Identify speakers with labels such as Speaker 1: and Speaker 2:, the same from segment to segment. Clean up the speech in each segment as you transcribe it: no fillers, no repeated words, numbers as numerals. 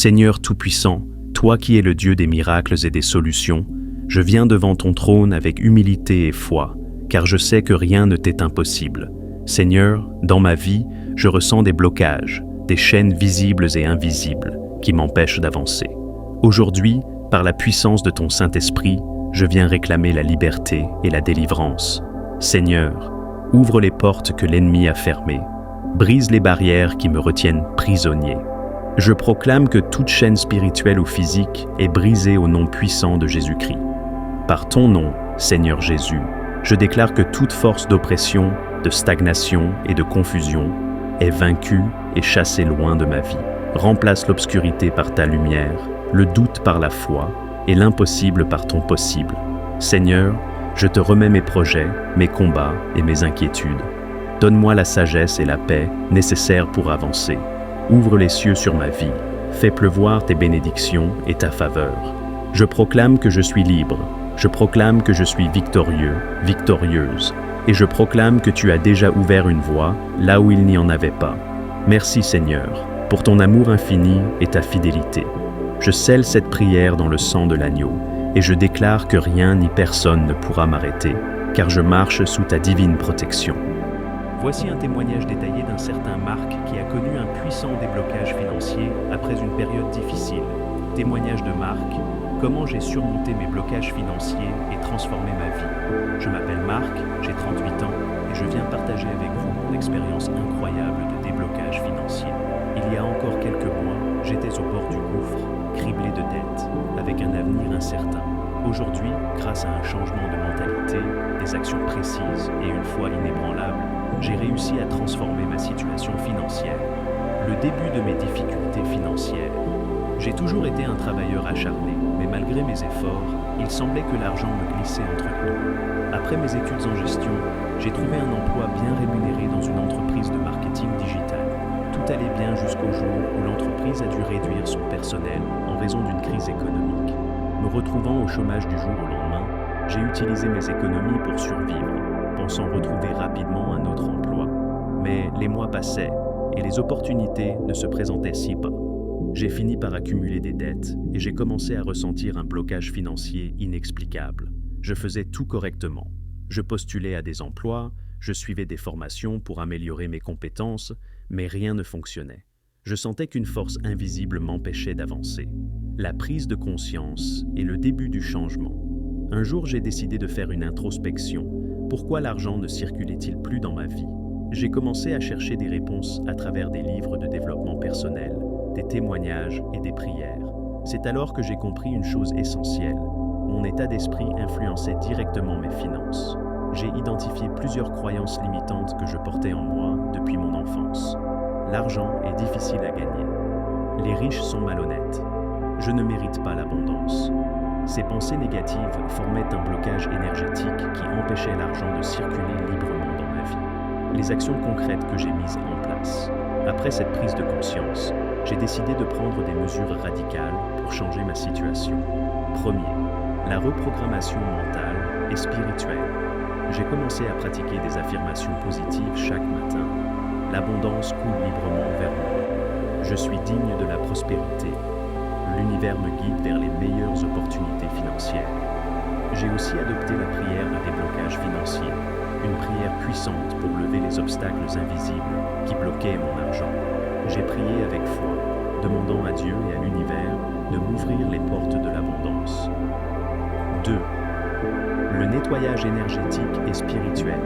Speaker 1: Seigneur Tout-Puissant, toi qui es le Dieu des miracles et des solutions, je viens devant ton trône avec humilité et foi, car je sais que rien ne t'est impossible. Seigneur, dans ma vie, je ressens des blocages, des chaînes visibles et invisibles qui m'empêchent d'avancer. Aujourd'hui, par la puissance de ton Saint-Esprit, je viens réclamer la liberté et la délivrance. Seigneur, ouvre les portes que l'ennemi a fermées, brise les barrières qui me retiennent prisonnier. Je proclame que toute chaîne spirituelle ou physique est brisée au nom puissant de Jésus-Christ. Par ton nom, Seigneur Jésus, je déclare que toute force d'oppression, de stagnation et de confusion est vaincue et chassée loin de ma vie. Remplace l'obscurité par ta lumière, le doute par la foi et l'impossible par ton possible. Seigneur, je te remets mes projets, mes combats et mes inquiétudes. Donne-moi la sagesse et la paix nécessaires pour avancer. Ouvre les cieux sur ma vie, fais pleuvoir tes bénédictions et ta faveur. Je proclame que je suis libre, je proclame que je suis victorieux, victorieuse, et je proclame que tu as déjà ouvert une voie là où il n'y en avait pas. Merci Seigneur, pour ton amour infini et ta fidélité. Je scelle cette prière dans le sang de l'agneau, et je déclare que rien ni personne ne pourra m'arrêter, car je marche sous ta divine protection. Voici un témoignage détaillé d'un certain Marc qui a connu un puissant déblocage financier après une période difficile. Témoignage de Marc, comment j'ai surmonté mes blocages financiers et transformé ma vie. Je m'appelle Marc, j'ai 38 ans et je viens partager avec vous mon expérience incroyable de déblocage financier. Il y a encore quelques mois, j'étais au bord du gouffre, criblé de dettes, avec un avenir incertain. Aujourd'hui, grâce à un changement de mentalité, des actions précises et une foi inébranlable, j'ai réussi à transformer ma situation financière. Le début de mes difficultés financières. J'ai toujours été un travailleur acharné, mais malgré mes efforts, il semblait que l'argent me glissait entre les doigts. Après mes études en gestion, j'ai trouvé un emploi bien rémunéré dans une entreprise de marketing digital. Tout allait bien jusqu'au jour où l'entreprise a dû réduire son personnel en raison d'une crise économique. Me retrouvant au chômage du jour au lendemain, j'ai utilisé mes économies pour survivre, pensant retrouver rapidement un autre emploi. Mais les mois passaient et les opportunités ne se présentaient si pas. J'ai fini par accumuler des dettes et j'ai commencé à ressentir un blocage financier inexplicable. Je faisais tout correctement. Je postulais à des emplois, je suivais des formations pour améliorer mes compétences, mais rien ne fonctionnait. Je sentais qu'une force invisible m'empêchait d'avancer. La prise de conscience est le début du changement. Un jour, j'ai décidé de faire une introspection. Pourquoi l'argent ne circulait-il plus dans ma vie? J'ai commencé à chercher des réponses à travers des livres de développement personnel, des témoignages et des prières. C'est alors que j'ai compris une chose essentielle. Mon état d'esprit influençait directement mes finances. J'ai identifié plusieurs croyances limitantes que je portais en moi depuis mon enfance. L'argent est difficile à gagner. Les riches sont malhonnêtes. Je ne mérite pas l'abondance. Ces pensées négatives formaient un blocage énergétique qui empêchait l'argent de circuler librement dans ma vie. Les actions concrètes que j'ai mises en place. Après cette prise de conscience, j'ai décidé de prendre des mesures radicales pour changer ma situation. Premier, la reprogrammation mentale et spirituelle. J'ai commencé à pratiquer des affirmations positives chaque matin. L'abondance coule librement vers moi. Je suis digne de la prospérité. L'univers me guide vers les meilleures opportunités financières. J'ai aussi adopté la prière de déblocage financier, une prière puissante pour lever les obstacles invisibles qui bloquaient mon argent. J'ai prié avec foi, demandant à Dieu et à l'univers de m'ouvrir les portes de l'abondance. 2. Le nettoyage énergétique et spirituel.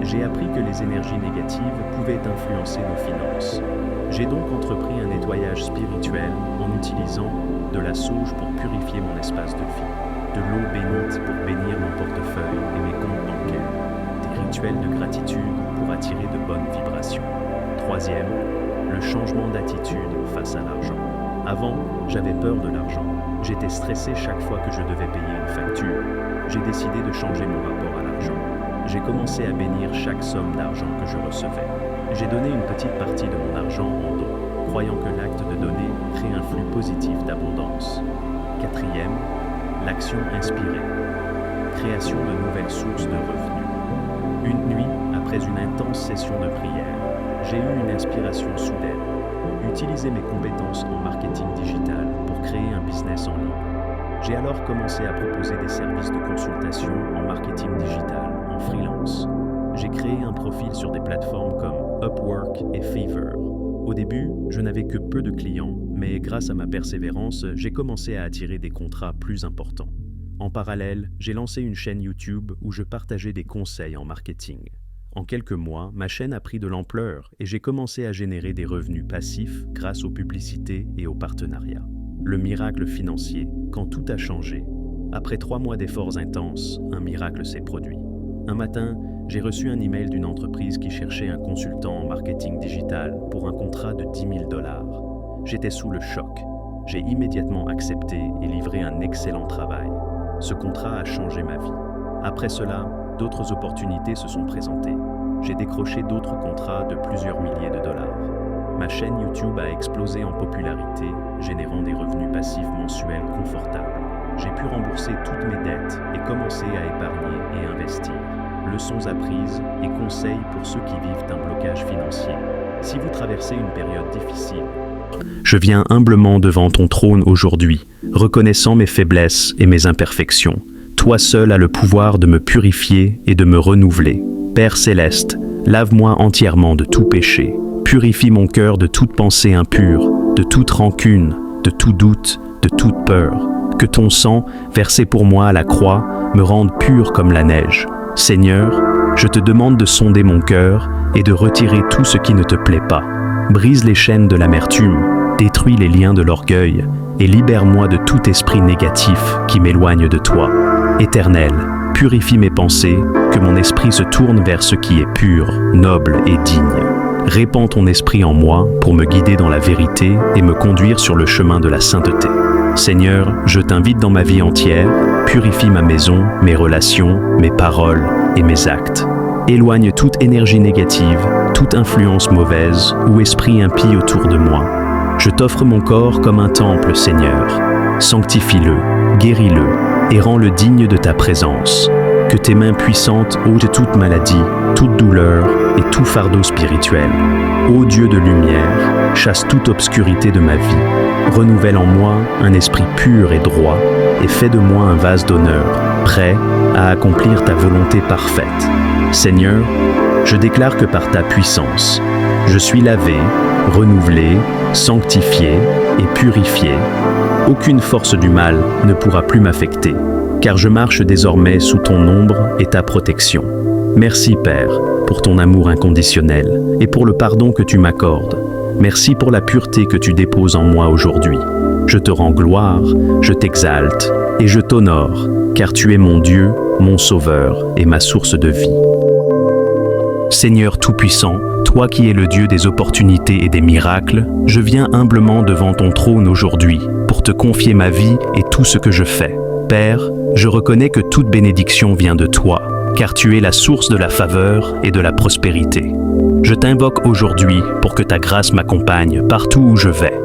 Speaker 1: J'ai appris que les énergies négatives pouvaient influencer nos finances. J'ai donc entrepris un nettoyage spirituel en utilisant de la sauge pour purifier mon espace de vie, de l'eau bénite pour bénir mon portefeuille et mes comptes bancaires, des rituels de gratitude pour attirer de bonnes vibrations. Troisième, le changement d'attitude face à l'argent. Avant, j'avais peur de l'argent. J'étais stressé chaque fois que je devais payer une facture. J'ai décidé de changer mon rapport à l'argent. J'ai commencé à bénir chaque somme d'argent que je recevais. J'ai donné une petite partie de mon argent en don, croyant que l'acte de donner crée un flux positif d'abondance. Quatrième, l'action inspirée. Création de nouvelles sources de revenus. Une nuit, après une intense session de prière, j'ai eu une inspiration soudaine. Utiliser mes compétences en marketing business en ligne. J'ai alors commencé à proposer des services de consultation en marketing digital, en freelance. J'ai créé un profil sur des plateformes comme Upwork et Fiverr. Au début, je n'avais que peu de clients, mais grâce à ma persévérance, j'ai commencé à attirer des contrats plus importants. En parallèle, j'ai lancé une chaîne YouTube où je partageais des conseils en marketing. En quelques mois, ma chaîne a pris de l'ampleur et j'ai commencé à générer des revenus passifs grâce aux publicités et aux partenariats. Le miracle financier, quand tout a changé. Après 3 mois d'efforts intenses, un miracle s'est produit. Un matin, j'ai reçu un email d'une entreprise qui cherchait un consultant en marketing digital pour un contrat de $10 000. J'étais sous le choc. J'ai immédiatement accepté et livré un excellent travail. Ce contrat a changé ma vie. Après cela, d'autres opportunités se sont présentées. J'ai décroché d'autres contrats de plusieurs milliers de dollars. Ma chaîne YouTube a explosé en popularité, générant des revenus passifs mensuels confortables. J'ai pu rembourser toutes mes dettes et commencer à épargner et investir. Leçons apprises et conseils pour ceux qui vivent un blocage financier. Si vous traversez une période difficile, je viens humblement devant ton trône aujourd'hui, reconnaissant mes faiblesses et mes imperfections. Toi seul as le pouvoir de me purifier et de me renouveler. Père céleste, lave-moi entièrement de tout péché. Purifie mon cœur de toute pensée impure, de toute rancune, de tout doute, de toute peur. Que ton sang, versé pour moi à la croix, me rende pur comme la neige. Seigneur, je te demande de sonder mon cœur et de retirer tout ce qui ne te plaît pas. Brise les chaînes de l'amertume, détruis les liens de l'orgueil et libère-moi de tout esprit négatif qui m'éloigne de toi. Éternel, purifie mes pensées, que mon esprit se tourne vers ce qui est pur, noble et digne. Répands ton esprit en moi pour me guider dans la vérité et me conduire sur le chemin de la sainteté. Seigneur, je t'invite dans ma vie entière, purifie ma maison, mes relations, mes paroles et mes actes. Éloigne toute énergie négative, toute influence mauvaise ou esprit impie autour de moi. Je t'offre mon corps comme un temple, Seigneur. Sanctifie-le, guéris-le et rends-le digne de ta présence. Que tes mains puissantes ôtent toute maladie, toute douleur et tout fardeau spirituel. Ô Dieu de lumière, chasse toute obscurité de ma vie. Renouvelle en moi un esprit pur et droit et fais de moi un vase d'honneur, prêt à accomplir ta volonté parfaite. Seigneur, je déclare que par ta puissance, je suis lavé, renouvelé, sanctifié et purifié. Aucune force du mal ne pourra plus m'affecter, car je marche désormais sous ton ombre et ta protection. Merci Père, pour ton amour inconditionnel et pour le pardon que tu m'accordes. Merci pour la pureté que tu déposes en moi aujourd'hui. Je te rends gloire, je t'exalte et je t'honore, car tu es mon Dieu, mon Sauveur et ma source de vie. Seigneur Tout-Puissant, toi qui es le Dieu des opportunités et des miracles, je viens humblement devant ton trône aujourd'hui pour te confier ma vie et tout ce que je fais. Père, je reconnais que toute bénédiction vient de toi, car tu es la source de la faveur et de la prospérité. Je t'invoque aujourd'hui pour que ta grâce m'accompagne partout où je vais.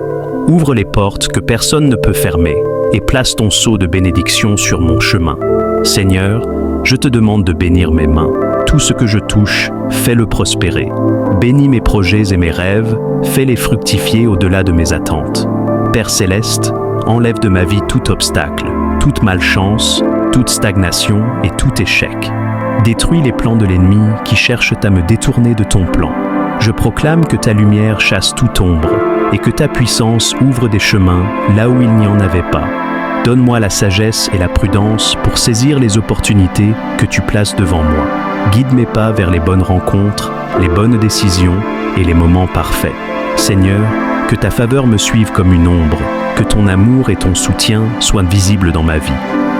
Speaker 1: Ouvre les portes que personne ne peut fermer et place ton sceau de bénédiction sur mon chemin. Seigneur, je te demande de bénir mes mains. Tout ce que je touche, fais-le prospérer. Bénis mes projets et mes rêves, fais-les fructifier au-delà de mes attentes. Père céleste, enlève de ma vie tout obstacle, toute malchance, toute stagnation et tout échec. Détruis les plans de l'ennemi qui cherchent à me détourner de ton plan. Je proclame que ta lumière chasse toute ombre et que ta puissance ouvre des chemins là où il n'y en avait pas. Donne-moi la sagesse et la prudence pour saisir les opportunités que tu places devant moi. Guide mes pas vers les bonnes rencontres, les bonnes décisions et les moments parfaits. Seigneur, que ta faveur me suive comme une ombre, que ton amour et ton soutien soient visibles dans ma vie.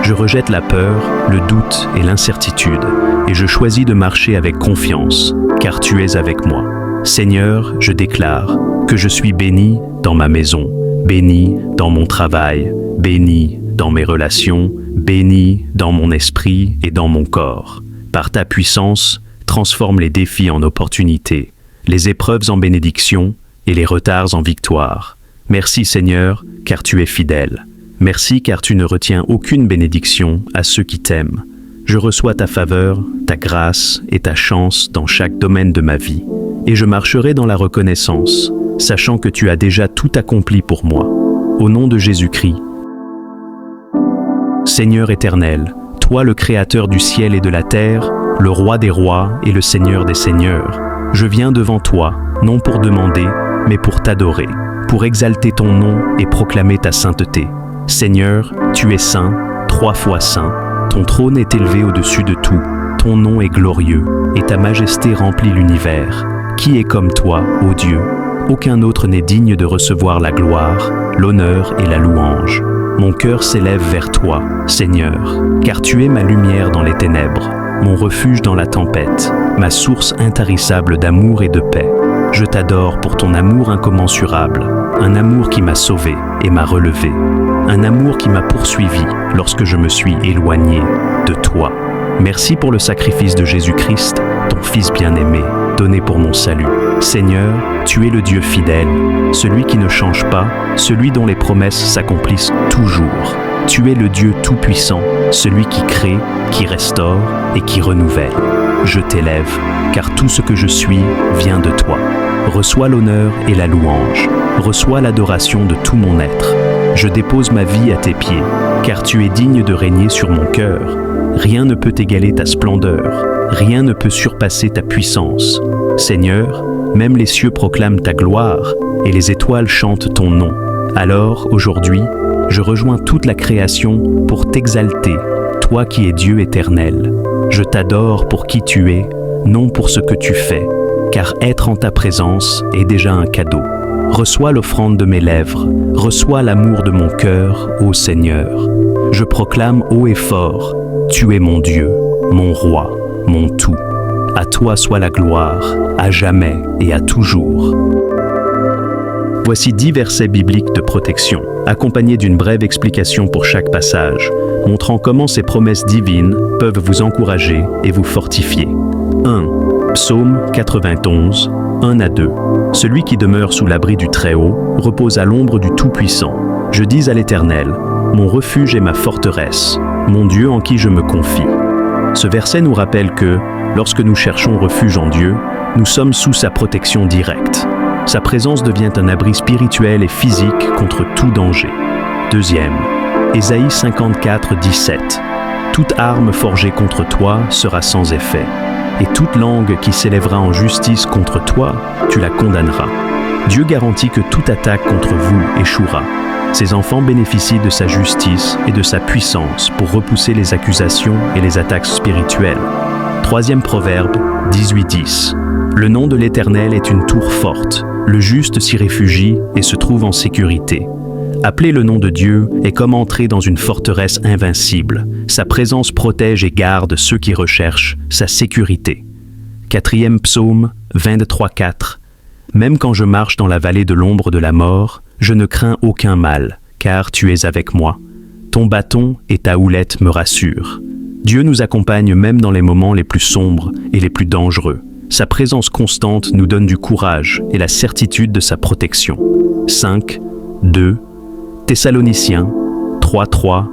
Speaker 1: Je rejette la peur, le doute et l'incertitude, et je choisis de marcher avec confiance, car tu es avec moi. Seigneur, je déclare que je suis béni dans ma maison, béni dans mon travail, béni dans mes relations, béni dans mon esprit et dans mon corps. Par ta puissance, transforme les défis en opportunités, les épreuves en bénédictions et les retards en victoire. Merci Seigneur, car tu es fidèle. Merci car tu ne retiens aucune bénédiction à ceux qui t'aiment. Je reçois ta faveur, ta grâce et ta chance dans chaque domaine de ma vie. Et je marcherai dans la reconnaissance, sachant que tu as déjà tout accompli pour moi. Au nom de Jésus-Christ. Seigneur éternel, toi le Créateur du ciel et de la terre, le Roi des rois et le Seigneur des seigneurs, je viens devant toi, non pour demander, mais pour t'adorer, pour exalter ton nom et proclamer ta sainteté. Seigneur, tu es saint, 3 fois saint, ton trône est élevé au-dessus de tout, ton nom est glorieux, et ta majesté remplit l'univers. Qui est comme toi, ô Dieu? Aucun autre n'est digne de recevoir la gloire, l'honneur et la louange. Mon cœur s'élève vers toi, Seigneur, car tu es ma lumière dans les ténèbres, mon refuge dans la tempête, ma source intarissable d'amour et de paix. Je t'adore pour ton amour incommensurable, un amour qui m'a sauvé et m'a relevé, un amour qui m'a poursuivi lorsque je me suis éloigné de toi. Merci pour le sacrifice de Jésus-Christ, ton Fils bien-aimé, donné pour mon salut. Seigneur, tu es le Dieu fidèle, celui qui ne change pas, celui dont les promesses s'accomplissent toujours. Tu es le Dieu tout-puissant, celui qui crée, qui restaure et qui renouvelle. Je t'élève, car tout ce que je suis vient de toi. Reçois l'honneur et la louange, reçois l'adoration de tout mon être. Je dépose ma vie à tes pieds, car tu es digne de régner sur mon cœur. Rien ne peut égaler ta splendeur, rien ne peut surpasser ta puissance. Seigneur, même les cieux proclament ta gloire, et les étoiles chantent ton nom. Alors, aujourd'hui, je rejoins toute la création pour t'exalter, toi qui es Dieu éternel. Je t'adore pour qui tu es, non pour ce que tu fais, car être en ta présence est déjà un cadeau. Reçois l'offrande de mes lèvres, reçois l'amour de mon cœur, ô Seigneur. Je proclame haut et fort, tu es mon Dieu, mon roi, mon tout. À toi soit la gloire, à jamais et à toujours. Voici 10 versets bibliques de protection, accompagnés d'une brève explication pour chaque passage, montrant comment ces promesses divines peuvent vous encourager et vous fortifier. 1. Psaume 91, 1 à 2. Celui qui demeure sous l'abri du Très-Haut repose à l'ombre du Tout-Puissant. Je dis à l'Éternel, mon refuge est ma forteresse, mon Dieu en qui je me confie. Ce verset nous rappelle que, lorsque nous cherchons refuge en Dieu, nous sommes sous sa protection directe. Sa présence devient un abri spirituel et physique contre tout danger. 2. Ésaïe 54, 17. Toute arme forgée contre toi sera sans effet, et toute langue qui s'élèvera en justice contre toi, tu la condamneras. Dieu garantit que toute attaque contre vous échouera. Ses enfants bénéficient de sa justice et de sa puissance pour repousser les accusations et les attaques spirituelles. 3. Proverbe 18:10. Le nom de l'Éternel est une tour forte. Le juste s'y réfugie et se trouve en sécurité. Appeler le nom de Dieu est comme entrer dans une forteresse invincible. Sa présence protège et garde ceux qui recherchent sa sécurité. 4. Psaume 23:4. Même quand je marche dans la vallée de l'ombre de la mort, je ne crains aucun mal, car tu es avec moi. Ton bâton et ta houlette me rassurent. Dieu nous accompagne même dans les moments les plus sombres et les plus dangereux. Sa présence constante nous donne du courage et la certitude de sa protection. 5, 2, Thessaloniciens 3:3.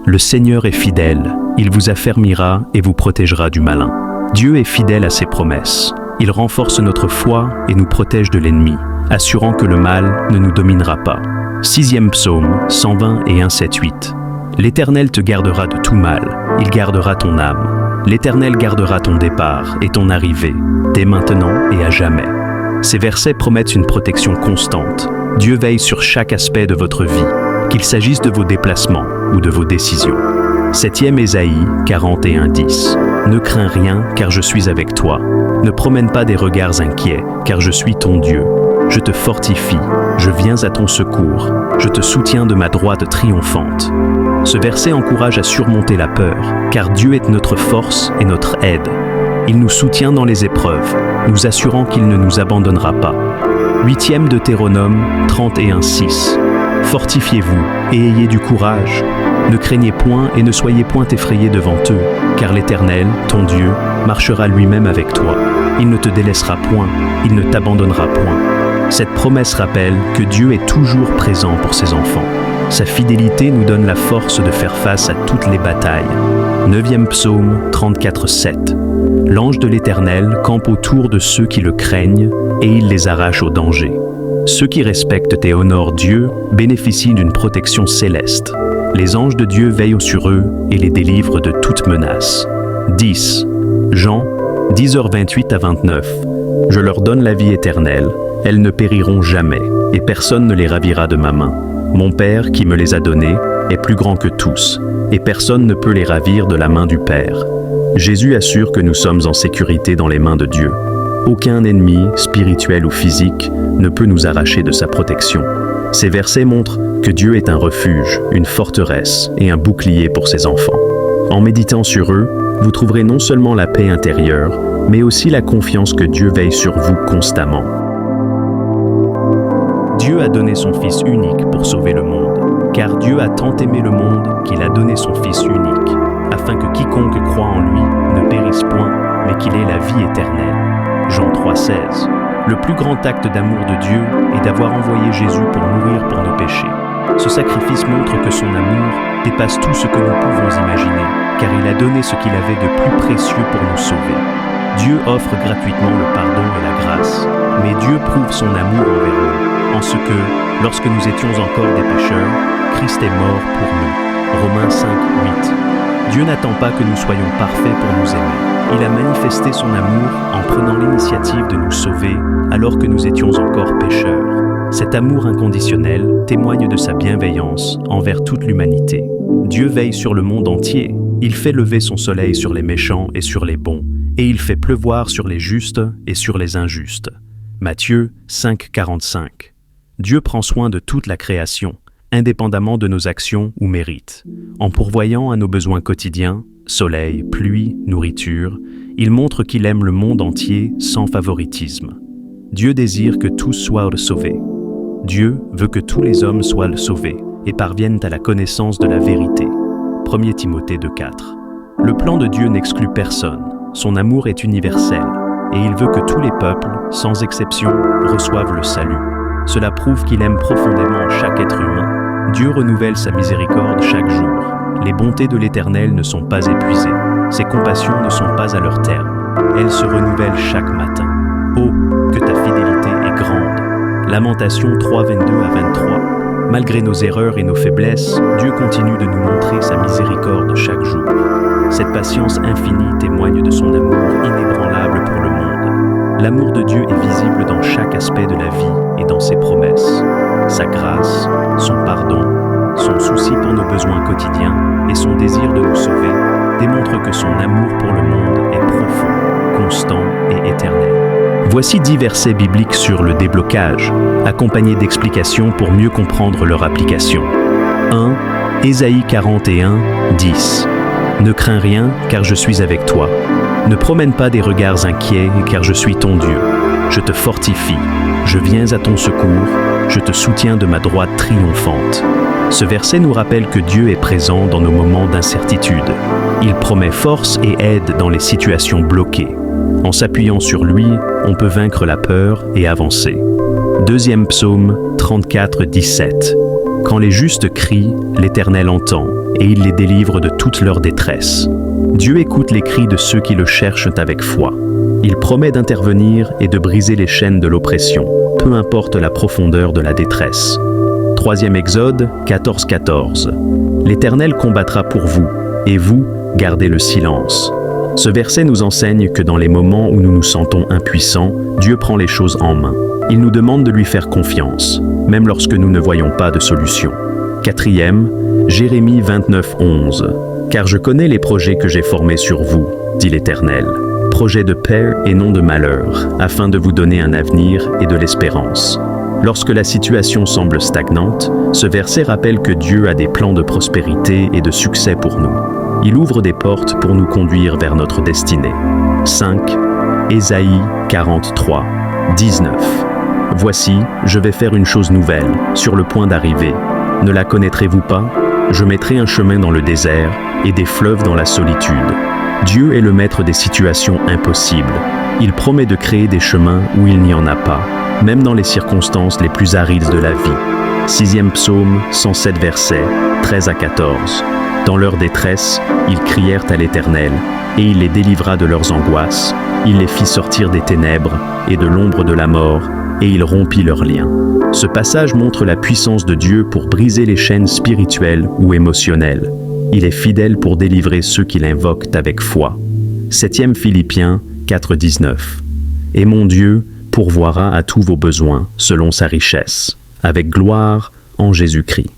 Speaker 1: Le Seigneur est fidèle, il vous affermira et vous protégera du malin. Dieu est fidèle à ses promesses. Il renforce notre foi et nous protège de l'ennemi, assurant que le mal ne nous dominera pas. 6. Psaume 120 et 1:7-8. L'Éternel te gardera de tout mal, il gardera ton âme. L'Éternel gardera ton départ et ton arrivée, dès maintenant et à jamais. Ces versets promettent une protection constante. Dieu veille sur chaque aspect de votre vie, qu'il s'agisse de vos déplacements ou de vos décisions. 7. Ésaïe 41:10. Ne crains rien, car je suis avec toi. Ne promène pas des regards inquiets, car je suis ton Dieu. Je te fortifie, je viens à ton secours, je te soutiens de ma droite triomphante. Ce verset encourage à surmonter la peur, car Dieu est notre force et notre aide. Il nous soutient dans les épreuves, nous assurant qu'il ne nous abandonnera pas. 8. Deutéronome 31:6. Fortifiez-vous et ayez du courage. Ne craignez point et ne soyez point effrayés devant eux, car l'Éternel, ton Dieu, marchera lui-même avec toi. Il ne te délaissera point, il ne t'abandonnera point. Cette promesse rappelle que Dieu est toujours présent pour ses enfants. Sa fidélité nous donne la force de faire face à toutes les batailles. 9. Psaume 34:7. L'ange de l'Éternel campe autour de ceux qui le craignent et il les arrache au danger. Ceux qui respectent et honorent Dieu bénéficient d'une protection céleste. Les anges de Dieu veillent sur eux et les délivrent de toute menace. 10. Jean 10h28 à 29. Je leur donne la vie éternelle, elles ne périront jamais, et personne ne les ravira de ma main. Mon Père, qui me les a donnés, est plus grand que tous, et personne ne peut les ravir de la main du Père. Jésus assure que nous sommes en sécurité dans les mains de Dieu. Aucun ennemi, spirituel ou physique, ne peut nous arracher de sa protection. Ces versets montrent que Dieu est un refuge, une forteresse et un bouclier pour ses enfants. En méditant sur eux, vous trouverez non seulement la paix intérieure, mais aussi la confiance que Dieu veille sur vous constamment. Dieu a donné son Fils unique pour sauver le monde, car Dieu a tant aimé le monde qu'il a donné son Fils unique, afin que quiconque croit en lui ne périsse point, mais qu'il ait la vie éternelle. Jean 3,16. Le plus grand acte d'amour de Dieu est d'avoir envoyé Jésus pour mourir pour nos péchés. Ce sacrifice montre que son amour dépasse tout ce que nous pouvons imaginer, car il a donné ce qu'il avait de plus précieux pour nous sauver. Dieu offre gratuitement le pardon et la grâce, mais Dieu prouve son amour envers nous, en ce que, lorsque nous étions encore des pécheurs, Christ est mort pour nous. Romains 5,8. Dieu n'attend pas que nous soyons parfaits pour nous aimer. Il a manifesté son amour en prenant l'initiative de nous sauver alors que nous étions encore pécheurs. Cet amour inconditionnel témoigne de sa bienveillance envers toute l'humanité. Dieu veille sur le monde entier. Il fait lever son soleil sur les méchants et sur les bons, et il fait pleuvoir sur les justes et sur les injustes. Matthieu 5,45. Dieu prend soin de toute la création, indépendamment de nos actions ou mérites. En pourvoyant à nos besoins quotidiens, soleil, pluie, nourriture, il montre qu'il aime le monde entier sans favoritisme. Dieu désire que tous soient sauvés. Dieu veut que tous les hommes soient sauvés et parviennent à la connaissance de la vérité. 1 Timothée 2,4. Le plan de Dieu n'exclut personne. Son amour est universel et il veut que tous les peuples, sans exception, reçoivent le salut. Cela prouve qu'il aime profondément chaque être humain. Dieu renouvelle sa miséricorde chaque jour. Les bontés de l'Éternel ne sont pas épuisées. Ses compassions ne sont pas à leur terme. Elles se renouvellent chaque matin. Oh, que ta fidélité est grande. Lamentation 3:22 à 23. Malgré nos erreurs et nos faiblesses, Dieu continue de nous montrer sa miséricorde chaque jour. Cette patience infinie témoigne de son amour inébranlable pour le monde. L'amour de Dieu est visible dans chaque aspect de la vie et dans ses promesses. Sa grâce, son pardon, son souci pour nos besoins quotidiens et son désir de nous sauver démontrent que son amour pour le monde est profond, constant et éternel. Voici 10 versets bibliques sur le déblocage, accompagnés d'explications pour mieux comprendre leur application. 1. Ésaïe 41, 10. Ne crains rien, car je suis avec toi. Ne promène pas des regards inquiets, car je suis ton Dieu. Je te fortifie, je viens à ton secours, je te soutiens de ma droite triomphante. Ce verset nous rappelle que Dieu est présent dans nos moments d'incertitude. Il promet force et aide dans les situations bloquées. En s'appuyant sur lui, on peut vaincre la peur et avancer. Deuxième psaume 34, 17. Quand les justes crient, l'Éternel entend, et il les délivre de toute leur détresse. Dieu écoute les cris de ceux qui le cherchent avec foi. Il promet d'intervenir et de briser les chaînes de l'oppression, peu importe la profondeur de la détresse. Troisième Exode 14, 14. L'Éternel combattra pour vous, et vous, gardez le silence. Ce verset nous enseigne que dans les moments où nous nous sentons impuissants, Dieu prend les choses en main. Il nous demande de lui faire confiance, même lorsque nous ne voyons pas de solution. Quatrième, Jérémie 29, 11. Car je connais les projets que j'ai formés sur vous, dit l'Éternel. Projets de paix et non de malheur, afin de vous donner un avenir et de l'espérance. Lorsque la situation semble stagnante, ce verset rappelle que Dieu a des plans de prospérité et de succès pour nous. Il ouvre des portes pour nous conduire vers notre destinée. 5. Ésaïe 43, 19. Voici, je vais faire une chose nouvelle, sur le point d'arriver. Ne la connaîtrez-vous pas? Je mettrai un chemin dans le désert et des fleuves dans la solitude. Dieu est le maître des situations impossibles. Il promet de créer des chemins où il n'y en a pas, même dans les circonstances les plus arides de la vie. 6e psaume, 107 versets, 13 à 14. Dans leur détresse, ils crièrent à l'Éternel, et il les délivra de leurs angoisses. Il les fit sortir des ténèbres et de l'ombre de la mort, et il rompit leurs liens. Ce passage montre la puissance de Dieu pour briser les chaînes spirituelles ou émotionnelles. Il est fidèle pour délivrer ceux qui l'invoquent avec foi. 7 Philippiens 4,19. Et mon Dieu pourvoira à tous vos besoins selon sa richesse, avec gloire en Jésus-Christ.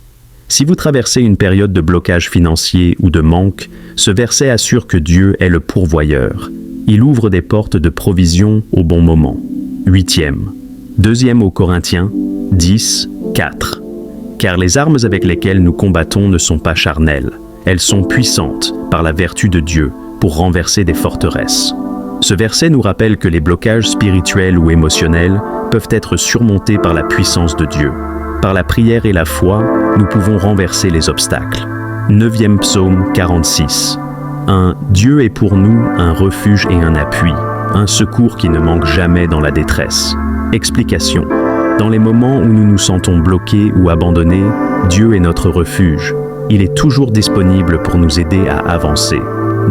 Speaker 1: Si vous traversez une période de blocage financier ou de manque, ce verset assure que Dieu est le pourvoyeur. Il ouvre des portes de provision au bon moment. 8e. 2 aux Corinthiens 10, 4. Car les armes avec lesquelles nous combattons ne sont pas charnelles. Elles sont puissantes par la vertu de Dieu pour renverser des forteresses. Ce verset nous rappelle que les blocages spirituels ou émotionnels peuvent être surmontés par la puissance de Dieu. Par la prière et la foi, nous pouvons renverser les obstacles. 9e psaume 46. Dieu est pour nous un refuge et un appui, un secours qui ne manque jamais dans la détresse. Explication. Dans les moments où nous nous sentons bloqués ou abandonnés, Dieu est notre refuge. Il est toujours disponible pour nous aider à avancer.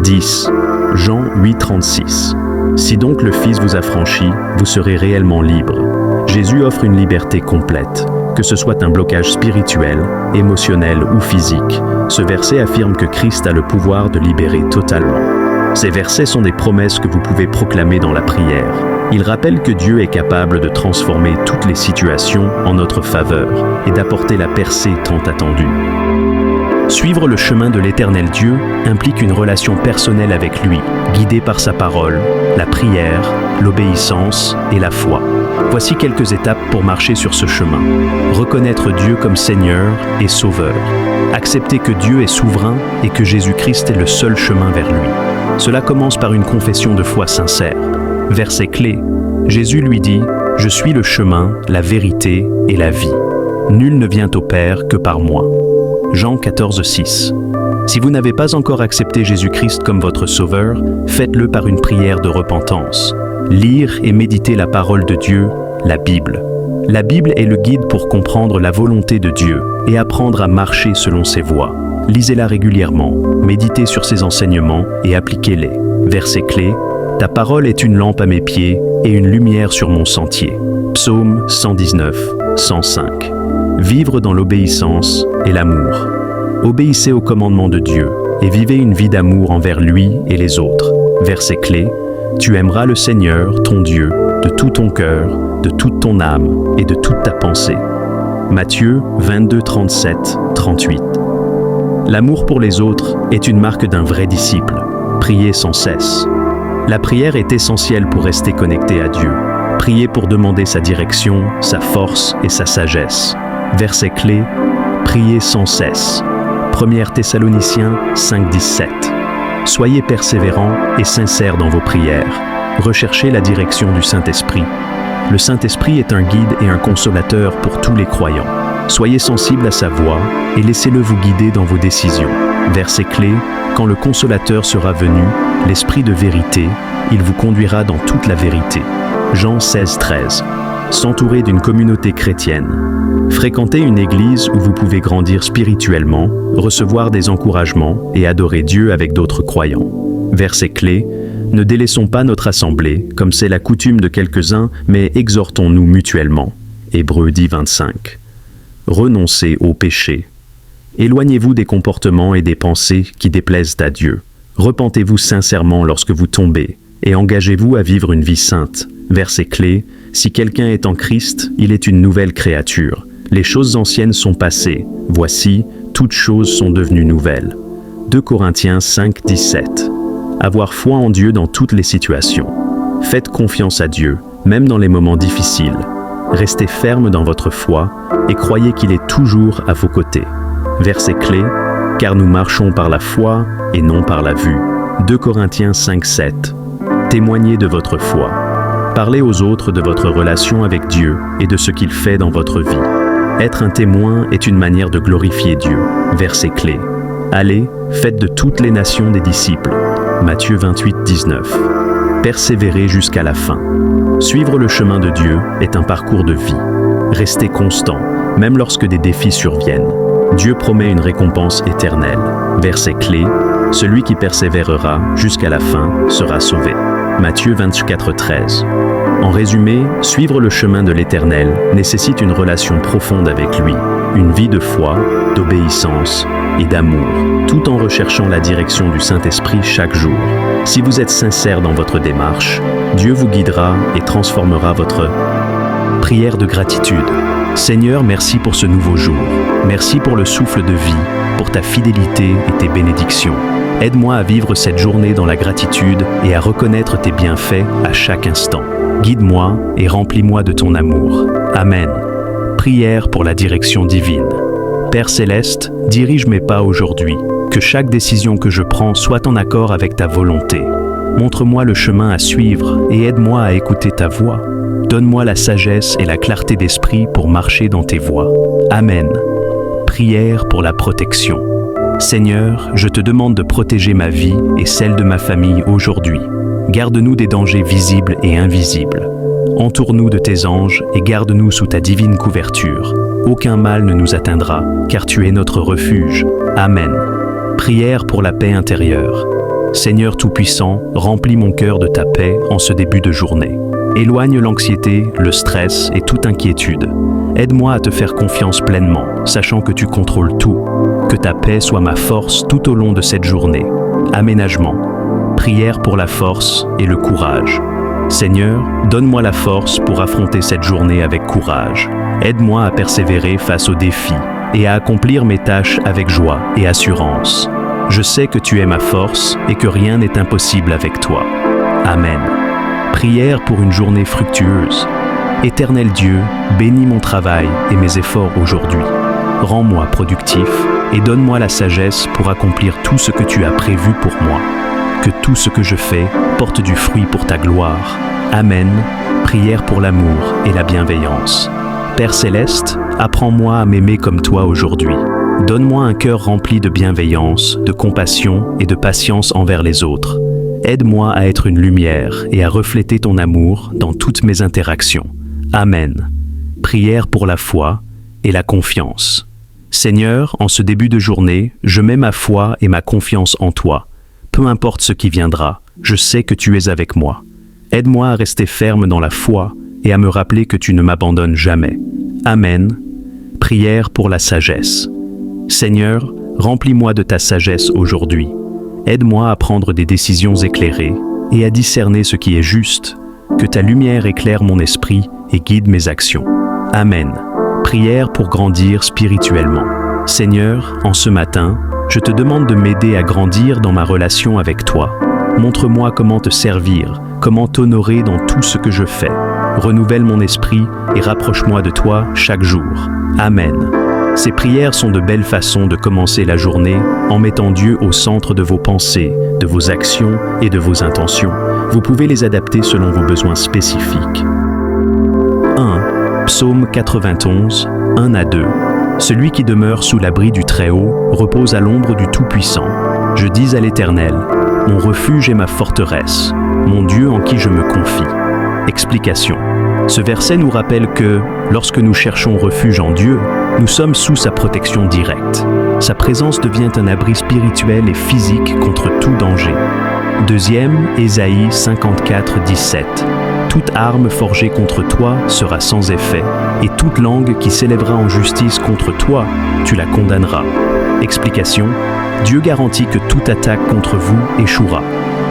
Speaker 1: 10. Jean 8,36. Si donc le Fils vous affranchit, vous serez réellement libre. Jésus offre une liberté complète. Que ce soit un blocage spirituel, émotionnel ou physique, ce verset affirme que Christ a le pouvoir de libérer totalement. Ces versets sont des promesses que vous pouvez proclamer dans la prière. Ils rappellent que Dieu est capable de transformer toutes les situations en notre faveur et d'apporter la percée tant attendue. Suivre le chemin de l'Éternel Dieu implique une relation personnelle avec lui, guidée par sa parole, la prière, l'obéissance et la foi. Voici quelques étapes pour marcher sur ce chemin. Reconnaître Dieu comme Seigneur et Sauveur. Accepter que Dieu est souverain et que Jésus-Christ est le seul chemin vers lui. Cela commence par une confession de foi sincère. Verset clé. Jésus lui dit « Je suis le chemin, la vérité et la vie. Nul ne vient au Père que par moi. » Jean 14,6. Si vous n'avez pas encore accepté Jésus-Christ comme votre Sauveur, faites-le par une prière de repentance. Lire et méditer la parole de Dieu, la Bible. La Bible est le guide pour comprendre la volonté de Dieu et apprendre à marcher selon ses voies. Lisez-la régulièrement, méditez sur ses enseignements et appliquez-les. Verset clé. Ta parole est une lampe à mes pieds et une lumière sur mon sentier. Psaume 119, 105. Vivre dans l'obéissance et l'amour. Obéissez aux commandements de Dieu et vivez une vie d'amour envers lui et les autres. Verset clé. Tu aimeras le Seigneur, ton Dieu, de tout ton cœur, de toute ton âme et de toute ta pensée. Matthieu 22, 37, 38. L'amour pour les autres est une marque d'un vrai disciple. Priez sans cesse. La prière est essentielle pour rester connecté à Dieu. Priez pour demander sa direction, sa force et sa sagesse. Verset clé, priez sans cesse. 1 Thessaloniciens 5, 17. Soyez persévérants et sincères dans vos prières. Recherchez la direction du Saint-Esprit. Le Saint-Esprit est un guide et un consolateur pour tous les croyants. Soyez sensibles à sa voix et laissez-le vous guider dans vos décisions. Verset clé, quand le Consolateur sera venu, l'Esprit de vérité, il vous conduira dans toute la vérité. Jean 16, 13. S'entourer d'une communauté chrétienne. Fréquentez une église où vous pouvez grandir spirituellement, recevoir des encouragements et adorer Dieu avec d'autres croyants. Verset clé, ne délaissons pas notre assemblée, comme c'est la coutume de quelques-uns, mais exhortons-nous mutuellement. Hébreux 10, 25. Renoncez au péché. Éloignez-vous des comportements et des pensées qui déplaisent à Dieu. Repentez-vous sincèrement lorsque vous tombez et engagez-vous à vivre une vie sainte. Verset clé, si quelqu'un est en Christ, il est une nouvelle créature. Les choses anciennes sont passées. Voici, toutes choses sont devenues nouvelles. 2 Corinthiens 5, 17. Avoir foi en Dieu dans toutes les situations. Faites confiance à Dieu, même dans les moments difficiles. Restez ferme dans votre foi et croyez qu'il est toujours à vos côtés. Verset clé, car nous marchons par la foi et non par la vue. 2 Corinthiens 5, 7. Témoignez de votre foi. Parlez aux autres de votre relation avec Dieu et de ce qu'il fait dans votre vie. Être un témoin est une manière de glorifier Dieu. Verset clé. Allez, faites de toutes les nations des disciples. Matthieu 28, 19. Persévérez jusqu'à la fin. Suivre le chemin de Dieu est un parcours de vie. Restez constant, même lorsque des défis surviennent. Dieu promet une récompense éternelle. Verset clé, celui qui persévérera jusqu'à la fin sera sauvé. Matthieu 24, 13. En résumé, suivre le chemin de l'Éternel nécessite une relation profonde avec lui, une vie de foi, d'obéissance et d'amour, tout en recherchant la direction du Saint-Esprit chaque jour. Si vous êtes sincère dans votre démarche, Dieu vous guidera et transformera votre prière de gratitude. Seigneur, merci pour ce nouveau jour. Merci pour le souffle de vie, pour ta fidélité et tes bénédictions. Aide-moi à vivre cette journée dans la gratitude et à reconnaître tes bienfaits à chaque instant. Guide-moi et remplis-moi de ton amour. Amen. Prière pour la direction divine. Père Céleste, dirige mes pas aujourd'hui. Que chaque décision que je prends soit en accord avec ta volonté. Montre-moi le chemin à suivre et aide-moi à écouter ta voix. Donne-moi la sagesse et la clarté d'esprit pour marcher dans tes voies. Amen. Prière pour la protection. Seigneur, je te demande de protéger ma vie et celle de ma famille aujourd'hui. Garde-nous des dangers visibles et invisibles. Entoure-nous de tes anges et garde-nous sous ta divine couverture. Aucun mal ne nous atteindra, car tu es notre refuge. Amen. Prière pour la paix intérieure. Seigneur Tout-Puissant, remplis mon cœur de ta paix en ce début de journée. Éloigne l'anxiété, le stress et toute inquiétude. Aide-moi à te faire confiance pleinement, sachant que tu contrôles tout. Que ta paix soit ma force tout au long de cette journée. Aménagement. Prière pour la force et le courage. Seigneur, donne-moi la force pour affronter cette journée avec courage. Aide-moi à persévérer face aux défis et à accomplir mes tâches avec joie et assurance. Je sais que tu es ma force et que rien n'est impossible avec toi. Amen. Prière pour une journée fructueuse. Éternel Dieu, bénis mon travail et mes efforts aujourd'hui. Rends-moi productif et donne-moi la sagesse pour accomplir tout ce que tu as prévu pour moi. Que tout ce que je fais porte du fruit pour ta gloire. Amen. Prière pour l'amour et la bienveillance. Père Céleste, apprends-moi à m'aimer comme toi aujourd'hui. Donne-moi un cœur rempli de bienveillance, de compassion et de patience envers les autres. Aide-moi à être une lumière et à refléter ton amour dans toutes mes interactions. Amen. Prière pour la foi et la confiance. Seigneur, en ce début de journée, je mets ma foi et ma confiance en toi. Peu importe ce qui viendra, je sais que tu es avec moi. Aide-moi à rester ferme dans la foi et à me rappeler que tu ne m'abandonnes jamais. Amen. Prière pour la sagesse. Seigneur, remplis-moi de ta sagesse aujourd'hui. Aide-moi à prendre des décisions éclairées et à discerner ce qui est juste. Que ta lumière éclaire mon esprit et guide mes actions. Amen. Prière pour grandir spirituellement. Seigneur, en ce matin, je te demande de m'aider à grandir dans ma relation avec toi. Montre-moi comment te servir, comment t'honorer dans tout ce que je fais. Renouvelle mon esprit et rapproche-moi de toi chaque jour. Amen. Ces prières sont de belles façons de commencer la journée en mettant Dieu au centre de vos pensées, de vos actions et de vos intentions. Vous pouvez les adapter selon vos besoins spécifiques. 1. Psaume 91, 1 à 2. Celui qui demeure sous l'abri du Très-Haut repose à l'ombre du Tout-Puissant. Je dis à l'Éternel, mon refuge et ma forteresse, mon Dieu en qui je me confie. Explication. Ce verset nous rappelle que, lorsque nous cherchons refuge en Dieu, nous sommes sous sa protection directe. Sa présence devient un abri spirituel et physique contre tout danger. 2. Ésaïe 54, 17. Toute arme forgée contre toi sera sans effet, et toute langue qui s'élèvera en justice contre toi, tu la condamneras. Explication. Dieu garantit que toute attaque contre vous échouera.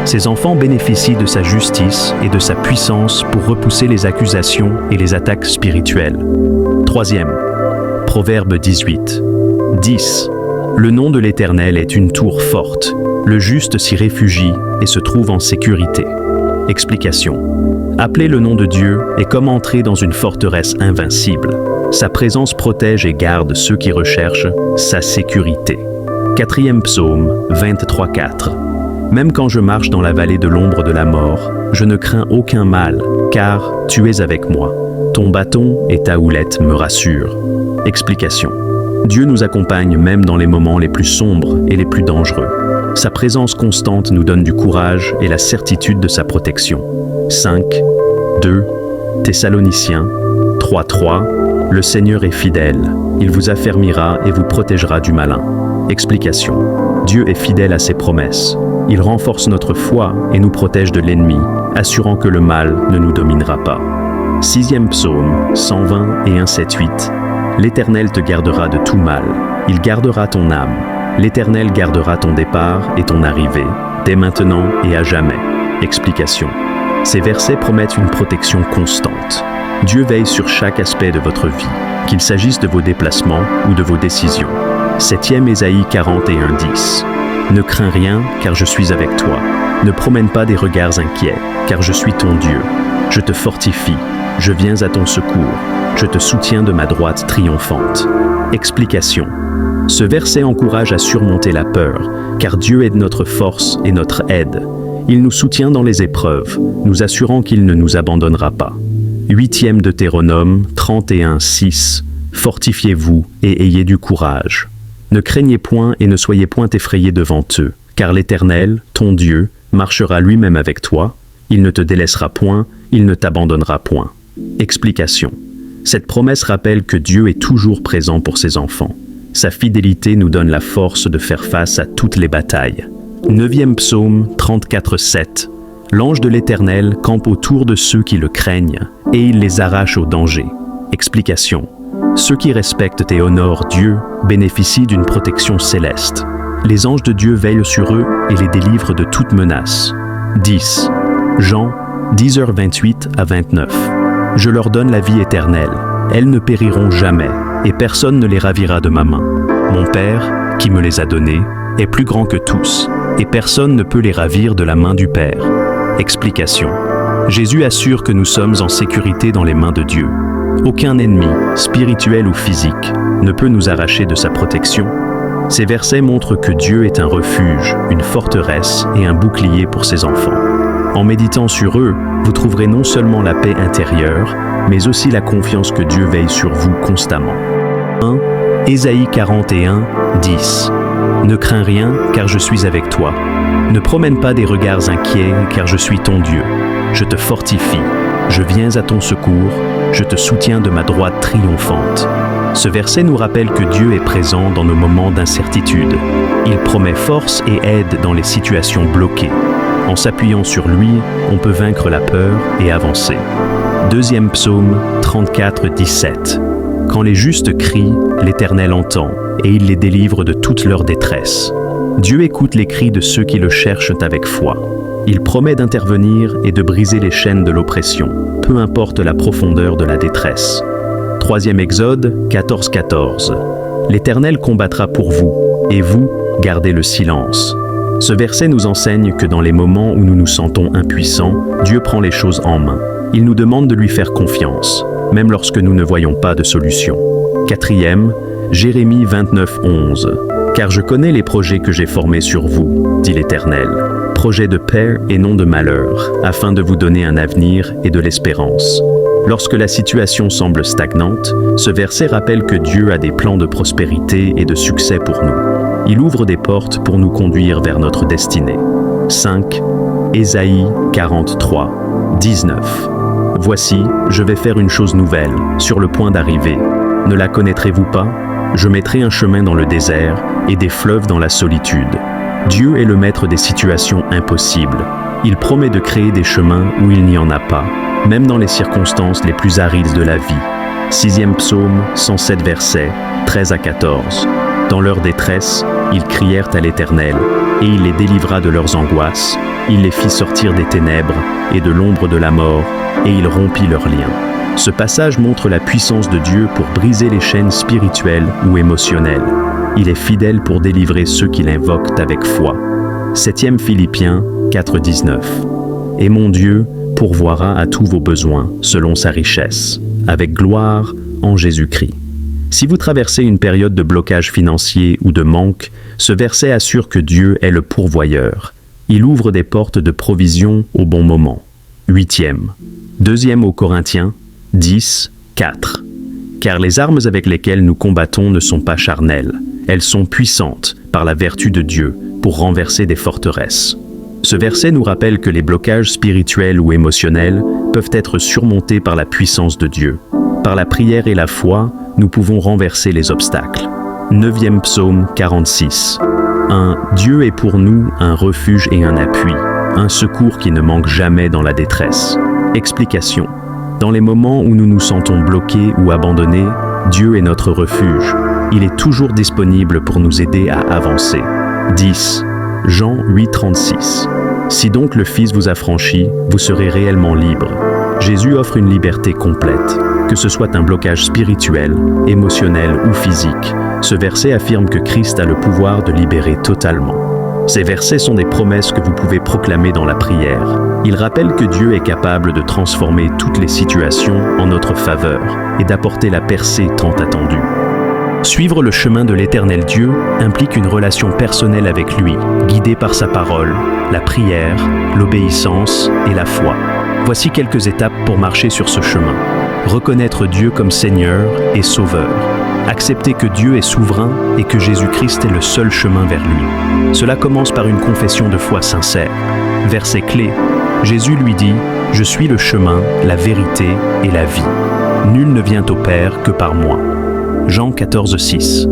Speaker 1: Ses enfants bénéficient de sa justice et de sa puissance pour repousser les accusations et les attaques spirituelles. 3. Proverbe 18, 10. Le nom de l'Éternel est une tour forte. Le juste s'y réfugie et se trouve en sécurité. Explication. Appeler le nom de Dieu est comme entrer dans une forteresse invincible. Sa présence protège et garde ceux qui recherchent sa sécurité. 4. Psaume 23, 4. Même quand je marche dans la vallée de l'ombre de la mort, je ne crains aucun mal, car tu es avec moi. Ton bâton et ta houlette me rassurent. Explication. Dieu nous accompagne même dans les moments les plus sombres et les plus dangereux. Sa présence constante nous donne du courage et la certitude de sa protection. 5. 2. Thessaloniciens 3, 3. Le Seigneur est fidèle. Il vous affermira et vous protégera du malin. Explication. Dieu est fidèle à ses promesses. Il renforce notre foi et nous protège de l'ennemi, assurant que le mal ne nous dominera pas. 6e psaume, 120 et 1,7-8. L'Éternel te gardera de tout mal. Il gardera ton âme. L'Éternel gardera ton départ et ton arrivée, dès maintenant et à jamais. Explication. Ces versets promettent une protection constante. Dieu veille sur chaque aspect de votre vie, qu'il s'agisse de vos déplacements ou de vos décisions. 7e Ésaïe 41:10. Ne crains rien, car je suis avec toi. Ne promène pas des regards inquiets, car je suis ton Dieu. Je te fortifie, je viens à ton secours. Je te soutiens de ma droite triomphante. Explication. Ce verset encourage à surmonter la peur, car Dieu est notre force et notre aide. Il nous soutient dans les épreuves, nous assurant qu'il ne nous abandonnera pas. 8e Deutéronome 31:6. Fortifiez-vous et ayez du courage. Ne craignez point et ne soyez point effrayés devant eux, car l'Éternel, ton Dieu, marchera lui-même avec toi. Il ne te délaissera point, il ne t'abandonnera point. Explication. Cette promesse rappelle que Dieu est toujours présent pour ses enfants. Sa fidélité nous donne la force de faire face à toutes les batailles. 9e psaume 34:7. L'ange de l'Éternel campe autour de ceux qui le craignent, et il les arrache au danger. Explication. Ceux qui respectent et honorent Dieu bénéficient d'une protection céleste. Les anges de Dieu veillent sur eux et les délivrent de toute menace. 10. Jean 10h28-29. Je leur donne la vie éternelle. Elles ne périront jamais, et personne ne les ravira de ma main. Mon Père, qui me les a donnés, est plus grand que tous, et personne ne peut les ravir de la main du Père. Explication. Jésus assure que nous sommes en sécurité dans les mains de Dieu. Aucun ennemi, spirituel ou physique, ne peut nous arracher de sa protection. Ces versets montrent que Dieu est un refuge, une forteresse et un bouclier pour ses enfants. En méditant sur eux, vous trouverez non seulement la paix intérieure, mais aussi la confiance que Dieu veille sur vous constamment. 1. Ésaïe 41:10. Ne crains rien, car je suis avec toi. Ne promène pas des regards inquiets, car je suis ton Dieu. Je te fortifie, je viens à ton secours, je te soutiens de ma droite triomphante. Ce verset nous rappelle que Dieu est présent dans nos moments d'incertitude. Il promet force et aide dans les situations bloquées. En s'appuyant sur lui, on peut vaincre la peur et avancer. 2e psaume 34:17. Quand les justes crient, l'Éternel entend, et il les délivre de toute leur détresse. Dieu écoute les cris de ceux qui le cherchent avec foi. Il promet d'intervenir et de briser les chaînes de l'oppression, peu importe la profondeur de la détresse. 3e Exode 14:14. L'Éternel combattra pour vous, et vous, gardez le silence. Ce verset nous enseigne que dans les moments où nous nous sentons impuissants, Dieu prend les choses en main. Il nous demande de lui faire confiance, même lorsque nous ne voyons pas de solution. 4e, Jérémie 29:11. Car je connais les projets que j'ai formés sur vous, dit l'Éternel, projets de paix et non de malheur, afin de vous donner un avenir et de l'espérance. Lorsque la situation semble stagnante, ce verset rappelle que Dieu a des plans de prospérité et de succès pour nous. Il ouvre des portes pour nous conduire vers notre destinée. 5. Ésaïe 43:19. Voici, je vais faire une chose nouvelle, sur le point d'arriver. Ne la connaîtrez-vous pas? Je mettrai un chemin dans le désert et des fleuves dans la solitude. Dieu est le maître des situations impossibles. Il promet de créer des chemins où il n'y en a pas, même dans les circonstances les plus arides de la vie. 6e psaume, 107 versets, 13-14. Dans leur détresse, ils crièrent à l'Éternel, et il les délivra de leurs angoisses. Il les fit sortir des ténèbres et de l'ombre de la mort, et il rompit leurs liens. Ce passage montre la puissance de Dieu pour briser les chaînes spirituelles ou émotionnelles. Il est fidèle pour délivrer ceux qui l'invoquent avec foi. 7e Philippiens 4:19. Et mon Dieu pourvoira à tous vos besoins selon sa richesse, avec gloire en Jésus-Christ. Si vous traversez une période de blocage financier ou de manque, ce verset assure que Dieu est le pourvoyeur. Il ouvre des portes de provision au bon moment. 8e. 2e aux Corinthiens 10:4. Car les armes avec lesquelles nous combattons ne sont pas charnelles. Elles sont puissantes par la vertu de Dieu pour renverser des forteresses. Ce verset nous rappelle que les blocages spirituels ou émotionnels peuvent être surmontés par la puissance de Dieu. Par la prière et la foi, nous pouvons renverser les obstacles. 9e psaume 46. 1. Dieu est pour nous un refuge et un appui, un secours qui ne manque jamais dans la détresse. Explication. Dans les moments où nous nous sentons bloqués ou abandonnés, Dieu est notre refuge. Il est toujours disponible pour nous aider à avancer. 10. Jean 8,36. Si donc le Fils vous a franchi, vous serez réellement libre. Jésus offre une liberté complète. Que ce soit un blocage spirituel, émotionnel ou physique, ce verset affirme que Christ a le pouvoir de libérer totalement. Ces versets sont des promesses que vous pouvez proclamer dans la prière. Ils rappellent que Dieu est capable de transformer toutes les situations en notre faveur et d'apporter la percée tant attendue. Suivre le chemin de l'Éternel Dieu implique une relation personnelle avec lui, guidée par sa parole, la prière, l'obéissance et la foi. Voici quelques étapes pour marcher sur ce chemin. Reconnaître Dieu comme Seigneur et Sauveur. Accepter que Dieu est souverain et que Jésus-Christ est le seul chemin vers lui. Cela commence par une confession de foi sincère. Verset clé. Jésus lui dit « Je suis le chemin, la vérité et la vie. Nul ne vient au Père que par moi. » Jean 14,6.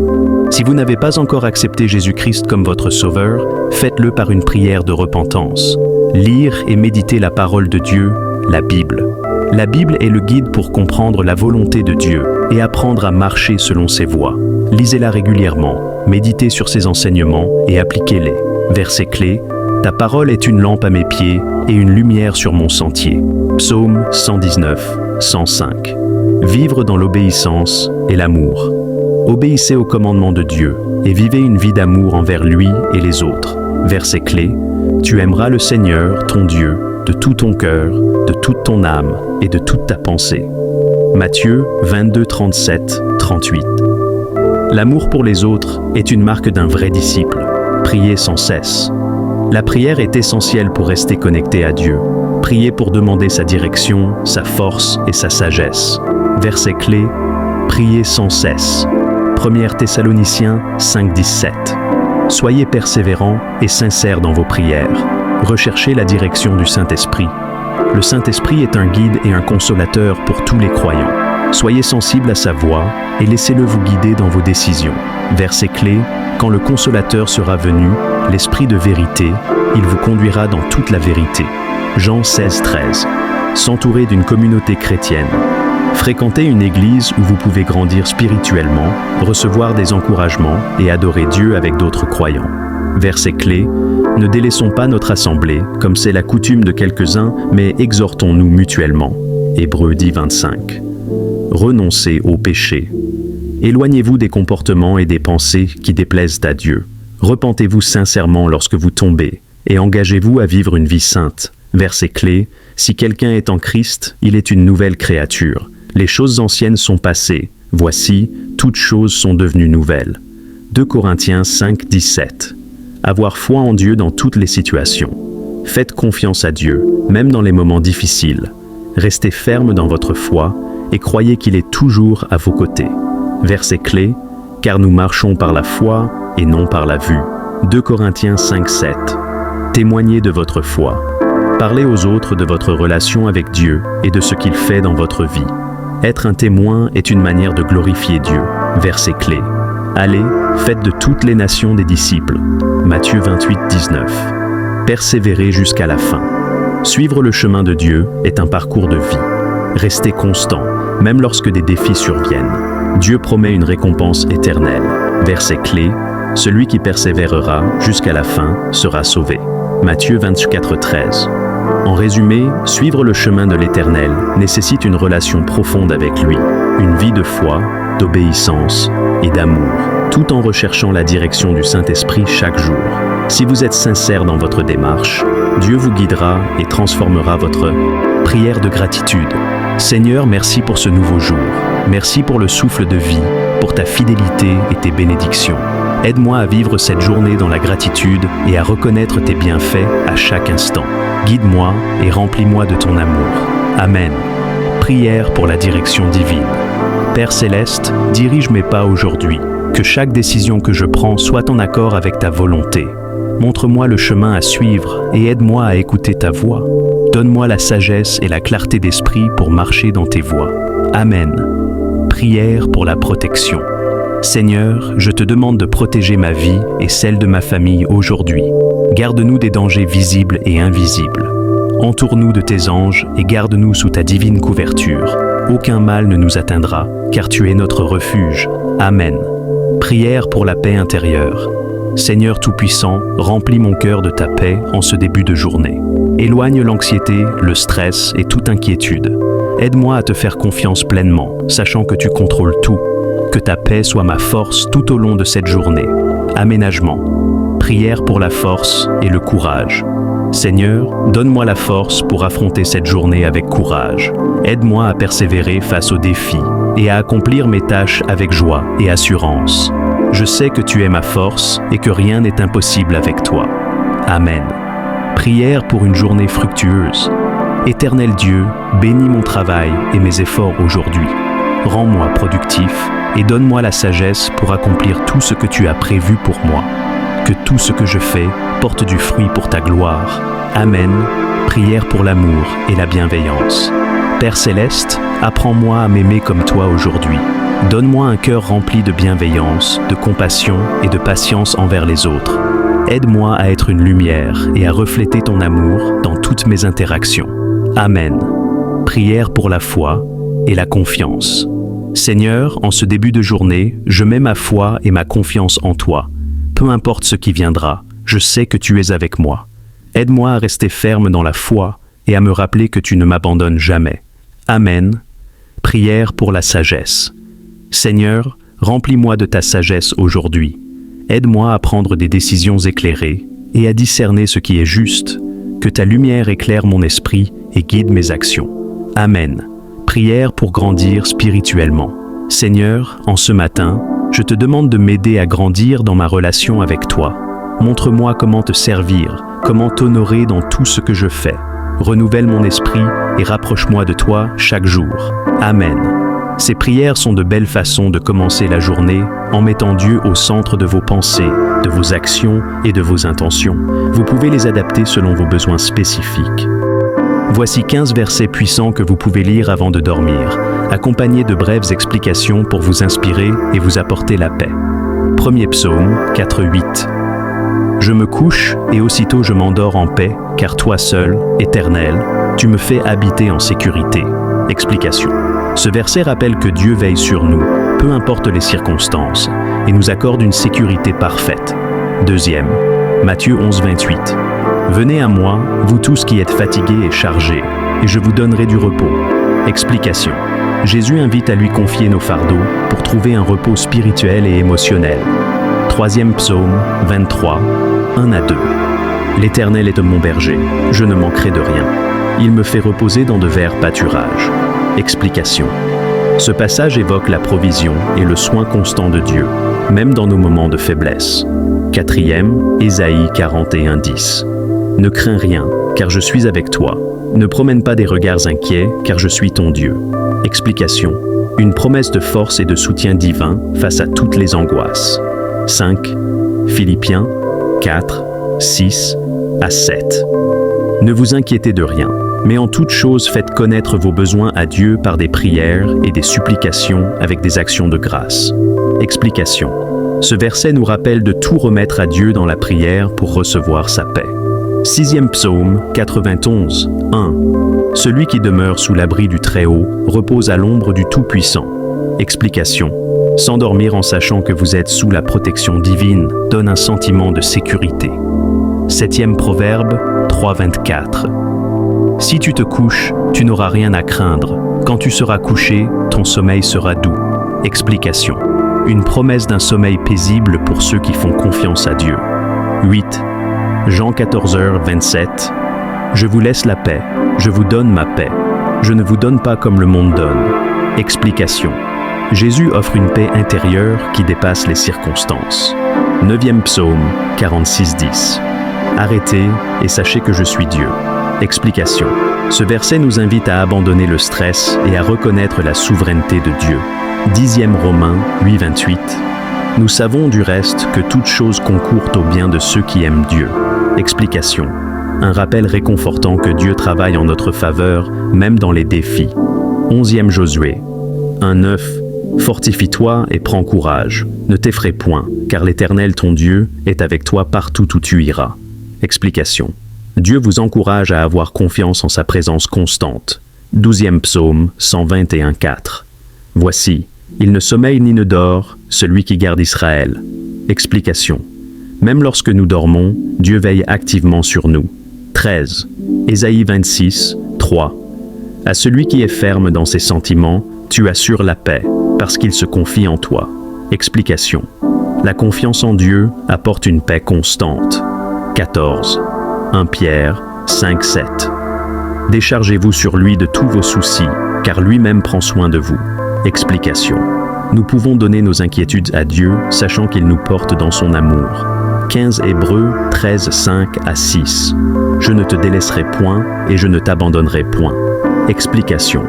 Speaker 1: Si vous n'avez pas encore accepté Jésus-Christ comme votre Sauveur, faites-le par une prière de repentance. Lire et méditer la parole de Dieu, la Bible. La Bible est le guide pour comprendre la volonté de Dieu et apprendre à marcher selon ses voies. Lisez-la régulièrement, méditez sur ses enseignements et appliquez-les. Verset clé. Ta parole est une lampe à mes pieds et une lumière sur mon sentier. Psaume 119, 105. Vivre dans l'obéissance et l'amour. Obéissez aux commandements de Dieu et vivez une vie d'amour envers lui et les autres. Verset clé. Tu aimeras le Seigneur, ton Dieu, de tout ton cœur, de toute ton âme et de toute ta pensée. Matthieu 22, 37, 38. L'amour pour les autres est une marque d'un vrai disciple. Priez sans cesse. La prière est essentielle pour rester connecté à Dieu. Priez pour demander sa direction, sa force et sa sagesse. Verset clé, priez sans cesse. 1 Thessaloniciens 5, 17. Soyez persévérants et sincères dans vos prières. Recherchez la direction du Saint-Esprit. Le Saint-Esprit est un guide et un consolateur pour tous les croyants. Soyez sensibles à sa voix et laissez-le vous guider dans vos décisions. Verset clé, quand le consolateur sera venu, l'Esprit de vérité, il vous conduira dans toute la vérité. Jean 16, 13. S'entourer d'une communauté chrétienne. Fréquentez une église où vous pouvez grandir spirituellement, recevoir des encouragements et adorer Dieu avec d'autres croyants. Verset clé, ne délaissons pas notre assemblée, comme c'est la coutume de quelques-uns, mais exhortons-nous mutuellement. Hébreux 10, 25. Renoncez au péché. Éloignez-vous des comportements et des pensées qui déplaisent à Dieu. Repentez-vous sincèrement lorsque vous tombez et engagez-vous à vivre une vie sainte. Verset clé, si quelqu'un est en Christ, il est une nouvelle créature. Les choses anciennes sont passées. Voici, toutes choses sont devenues nouvelles. 2 Corinthiens 5, 17. Avoir foi en Dieu dans toutes les situations. Faites confiance à Dieu, même dans les moments difficiles. Restez ferme dans votre foi et croyez qu'il est toujours à vos côtés. Verset clé, car nous marchons par la foi et non par la vue. 2 Corinthiens 5, 7. Témoignez de votre foi. Parlez aux autres de votre relation avec Dieu et de ce qu'il fait dans votre vie. Être un témoin est une manière de glorifier Dieu. Verset clé. Allez, faites de toutes les nations des disciples. Matthieu 28, 19. Persévérez jusqu'à la fin. Suivre le chemin de Dieu est un parcours de vie. Restez constant, même lorsque des défis surviennent. Dieu promet une récompense éternelle. Verset clé. Celui qui persévérera jusqu'à la fin sera sauvé. Matthieu 24, 13. En résumé, suivre le chemin de l'Éternel nécessite une relation profonde avec lui, une vie de foi, d'obéissance et d'amour, tout en recherchant la direction du Saint-Esprit chaque jour. Si vous êtes sincère dans votre démarche, Dieu vous guidera et transformera votre prière de gratitude. Seigneur, merci pour ce nouveau jour. Merci pour le souffle de vie, pour ta fidélité et tes bénédictions. Aide-moi à vivre cette journée dans la gratitude et à reconnaître tes bienfaits à chaque instant. Guide-moi et remplis-moi de ton amour. Amen. Prière pour la direction divine. Père Céleste, dirige mes pas aujourd'hui. Que chaque décision que je prends soit en accord avec ta volonté. Montre-moi le chemin à suivre et aide-moi à écouter ta voix. Donne-moi la sagesse et la clarté d'esprit pour marcher dans tes voies. Amen. Prière pour la protection. Seigneur, je te demande de protéger ma vie et celle de ma famille aujourd'hui. Garde-nous des dangers visibles et invisibles. Entoure-nous de tes anges et garde-nous sous ta divine couverture. Aucun mal ne nous atteindra, car tu es notre refuge. Amen. Prière pour la paix intérieure. Seigneur Tout-Puissant, remplis mon cœur de ta paix en ce début de journée. Éloigne l'anxiété, le stress et toute inquiétude. Aide-moi à te faire confiance pleinement, sachant que tu contrôles tout. Que ta paix soit ma force tout au long de cette journée. Aménagement. Prière pour la force et le courage. Seigneur, donne-moi la force pour affronter cette journée avec courage. Aide-moi à persévérer face aux défis et à accomplir mes tâches avec joie et assurance. Je sais que tu es ma force et que rien n'est impossible avec toi. Amen. Prière pour une journée fructueuse. Éternel Dieu, bénis mon travail et mes efforts aujourd'hui. Rends-moi productif et donne-moi la sagesse pour accomplir tout ce que tu as prévu pour moi. Que tout ce que je fais porte du fruit pour ta gloire. Amen. Prière pour l'amour et la bienveillance. Père Céleste, apprends-moi à m'aimer comme toi aujourd'hui. Donne-moi un cœur rempli de bienveillance, de compassion et de patience envers les autres. Aide-moi à être une lumière et à refléter ton amour dans toutes mes interactions. Amen. Prière pour la foi et la confiance. Seigneur, en ce début de journée, je mets ma foi et ma confiance en toi. Peu importe ce qui viendra, je sais que tu es avec moi. Aide-moi à rester ferme dans la foi et à me rappeler que tu ne m'abandonnes jamais. Amen. Prière pour la sagesse. Seigneur, remplis-moi de ta sagesse aujourd'hui. Aide-moi à prendre des décisions éclairées et à discerner ce qui est juste. Que ta lumière éclaire mon esprit et guide mes actions. Amen. Prière pour grandir spirituellement. Seigneur, en ce matin, je te demande de m'aider à grandir dans ma relation avec toi. Montre-moi comment te servir, comment t'honorer dans tout ce que je fais. Renouvelle mon esprit et rapproche-moi de toi chaque jour. Amen. Ces prières sont de belles façons de commencer la journée en mettant Dieu au centre de vos pensées, de vos actions et de vos intentions. Vous pouvez les adapter selon vos besoins spécifiques. Voici 15 versets puissants que vous pouvez lire avant de dormir, accompagnés de brèves explications pour vous inspirer et vous apporter la paix. Premier psaume 4:8. Je me couche et aussitôt je m'endors en paix, car toi seul, Éternel, tu me fais habiter en sécurité. Explication. Ce verset rappelle que Dieu veille sur nous, peu importe les circonstances, et nous accorde une sécurité parfaite. Deuxième, Matthieu 11:28. Venez à moi, vous tous qui êtes fatigués et chargés, et je vous donnerai du repos. Explication. Jésus invite à lui confier nos fardeaux pour trouver un repos spirituel et émotionnel. Troisième psaume 23, 1-2. L'Éternel est mon berger, je ne manquerai de rien. Il me fait reposer dans de verts pâturages. Explication. Ce passage évoque la provision et le soin constant de Dieu, même dans nos moments de faiblesse. Quatrième, Ésaïe 41:10. Ne crains rien, car je suis avec toi. Ne promène pas des regards inquiets, car je suis ton Dieu. Explication. Une promesse de force et de soutien divin face à toutes les angoisses. 5. Philippiens 4, 6-7. Ne vous inquiétez de rien, mais en toute chose faites connaître vos besoins à Dieu par des prières et des supplications avec des actions de grâce. Explication. Ce verset nous rappelle de tout remettre à Dieu dans la prière pour recevoir sa paix. Sixième psaume 91, 1. Celui qui demeure sous l'abri du Très-Haut repose à l'ombre du Tout-Puissant. Explication. S'endormir en sachant que vous êtes sous la protection divine donne un sentiment de sécurité. Septième proverbe 3:24. Si tu te couches, tu n'auras rien à craindre. Quand tu seras couché, ton sommeil sera doux. Explication. Une promesse d'un sommeil paisible pour ceux qui font confiance à Dieu. 8. Jean 14h27. Je vous laisse la paix, je vous donne ma paix. Je ne vous donne pas comme le monde donne. Explication. Jésus offre une paix intérieure qui dépasse les circonstances. 9e psaume 46:10. Arrêtez et sachez que je suis Dieu. Explication. Ce verset nous invite à abandonner le stress et à reconnaître la souveraineté de Dieu. 10e Romains 8:28. Nous savons du reste que toute chose concourt au bien de ceux qui aiment Dieu. Explication. Un rappel réconfortant que Dieu travaille en notre faveur, même dans les défis. 11e Josué 1:9 Fortifie-toi et prends courage. Ne t'effraie point, car l'Éternel ton Dieu est avec toi partout où tu iras. Explication. Dieu vous encourage à avoir confiance en sa présence constante. 12e psaume, 121:4. Voici, il ne sommeille ni ne dort, celui qui garde Israël. Explication. Même lorsque nous dormons, Dieu veille activement sur nous. 13. Ésaïe 26, 3. À celui qui est ferme dans ses sentiments, tu assures la paix, parce qu'il se confie en toi. Explication. La confiance en Dieu apporte une paix constante. 14. 1 Pierre 5, 7. Déchargez-vous sur lui de tous vos soucis, car lui-même prend soin de vous. Explication. Nous pouvons donner nos inquiétudes à Dieu, sachant qu'il nous porte dans son amour. 15 Hébreux 13, 5 à 6. Je ne te délaisserai point et je ne t'abandonnerai point. Explication.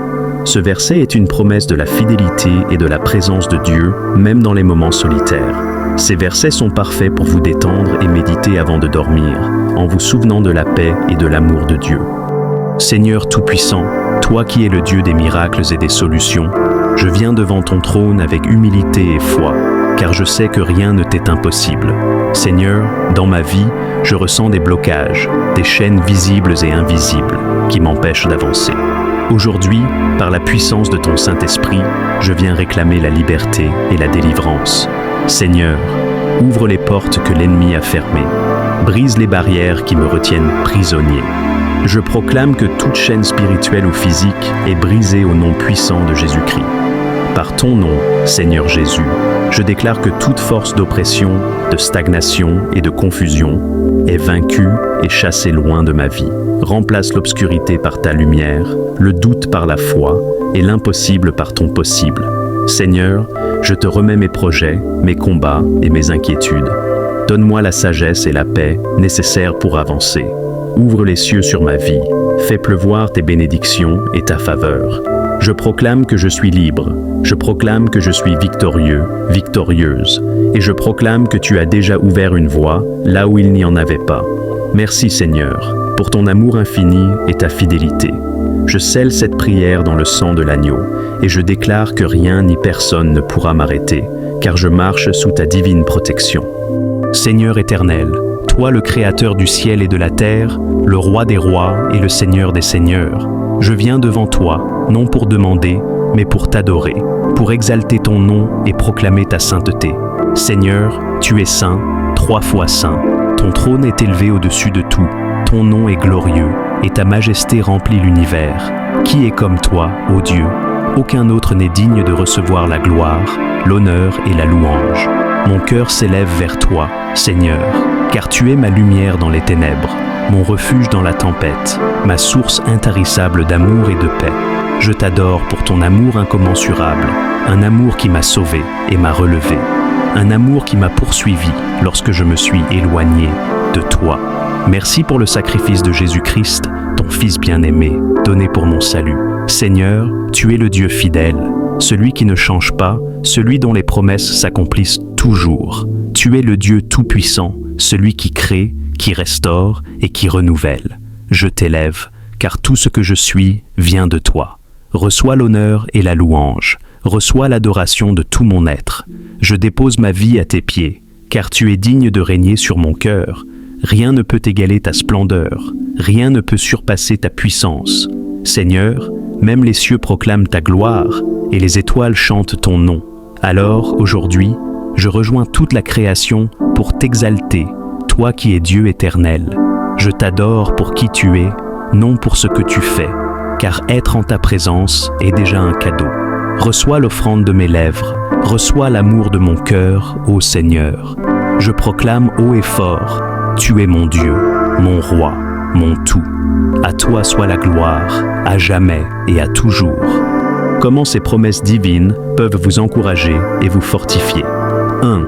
Speaker 1: Ce verset est une promesse de la fidélité et de la présence de Dieu, même dans les moments solitaires. Ces versets sont parfaits pour vous détendre et méditer avant de dormir, en vous souvenant de la paix et de l'amour de Dieu. Seigneur Tout-Puissant, toi qui es le Dieu des miracles et des solutions, je viens devant ton trône avec humilité et foi, car je sais que rien ne t'est impossible. Seigneur, dans ma vie, je ressens des blocages, des chaînes visibles et invisibles, qui m'empêchent d'avancer. Aujourd'hui, par la puissance de ton Saint-Esprit, je viens réclamer la liberté et la délivrance. Seigneur, ouvre les portes que l'ennemi a fermées, brise les barrières qui me retiennent prisonnier. Je proclame que toute chaîne spirituelle ou physique est brisée au nom puissant de Jésus-Christ. Par ton nom, Seigneur Jésus, je déclare que toute force d'oppression, de stagnation et de confusion est vaincue et chassée loin de ma vie. Remplace l'obscurité par ta lumière, le doute par la foi et l'impossible par ton possible. Seigneur, je te remets mes projets, mes combats et mes inquiétudes. Donne-moi la sagesse et la paix nécessaires pour avancer. Ouvre les cieux sur ma vie, fais pleuvoir tes bénédictions et ta faveur. Je proclame que je suis libre, je proclame que je suis victorieux, victorieuse, et je proclame que tu as déjà ouvert une voie là où il n'y en avait pas. Merci Seigneur, pour ton amour infini et ta fidélité. Je scelle cette prière dans le sang de l'agneau, et je déclare que rien ni personne ne pourra m'arrêter, car je marche sous ta divine protection. Seigneur éternel, toi le Créateur du ciel et de la terre, le Roi des rois et le Seigneur des seigneurs, je viens devant toi, non pour demander, mais pour t'adorer, pour exalter ton nom et proclamer ta sainteté. Seigneur, tu es saint, 3 fois saint. Ton trône est élevé au-dessus de tout, ton nom est glorieux, et ta majesté remplit l'univers. Qui est comme toi, ô Dieu? Aucun autre n'est digne de recevoir la gloire, l'honneur et la louange. Mon cœur s'élève vers toi, Seigneur, car tu es ma lumière dans les ténèbres, mon refuge dans la tempête, ma source intarissable d'amour et de paix. Je t'adore pour ton amour incommensurable, un amour qui m'a sauvé et m'a relevé, un amour qui m'a poursuivi lorsque je me suis éloigné de toi. Merci pour le sacrifice de Jésus-Christ, ton Fils bien-aimé, donné pour mon salut. Seigneur, tu es le Dieu fidèle, celui qui ne change pas, celui dont les promesses s'accomplissent toujours. Tu es le Dieu tout-puissant, celui qui crée, qui restaure et qui renouvelle. Je t'élève, car tout ce que je suis vient de toi. Reçois l'honneur et la louange, reçois l'adoration de tout mon être. Je dépose ma vie à tes pieds, car tu es digne de régner sur mon cœur. Rien ne peut égaler ta splendeur, rien ne peut surpasser ta puissance. Seigneur, même les cieux proclament ta gloire, et les étoiles chantent ton nom. Alors, aujourd'hui, je rejoins toute la création pour t'exalter, toi qui es Dieu éternel. Je t'adore pour qui tu es, non pour ce que tu fais, car être en ta présence est déjà un cadeau. Reçois l'offrande de mes lèvres, reçois l'amour de mon cœur, ô Seigneur. Je proclame haut et fort, tu es mon Dieu, mon roi, mon tout. À toi soit la gloire, à jamais et à toujours. Comment ces promesses divines peuvent vous encourager et vous fortifier? 1.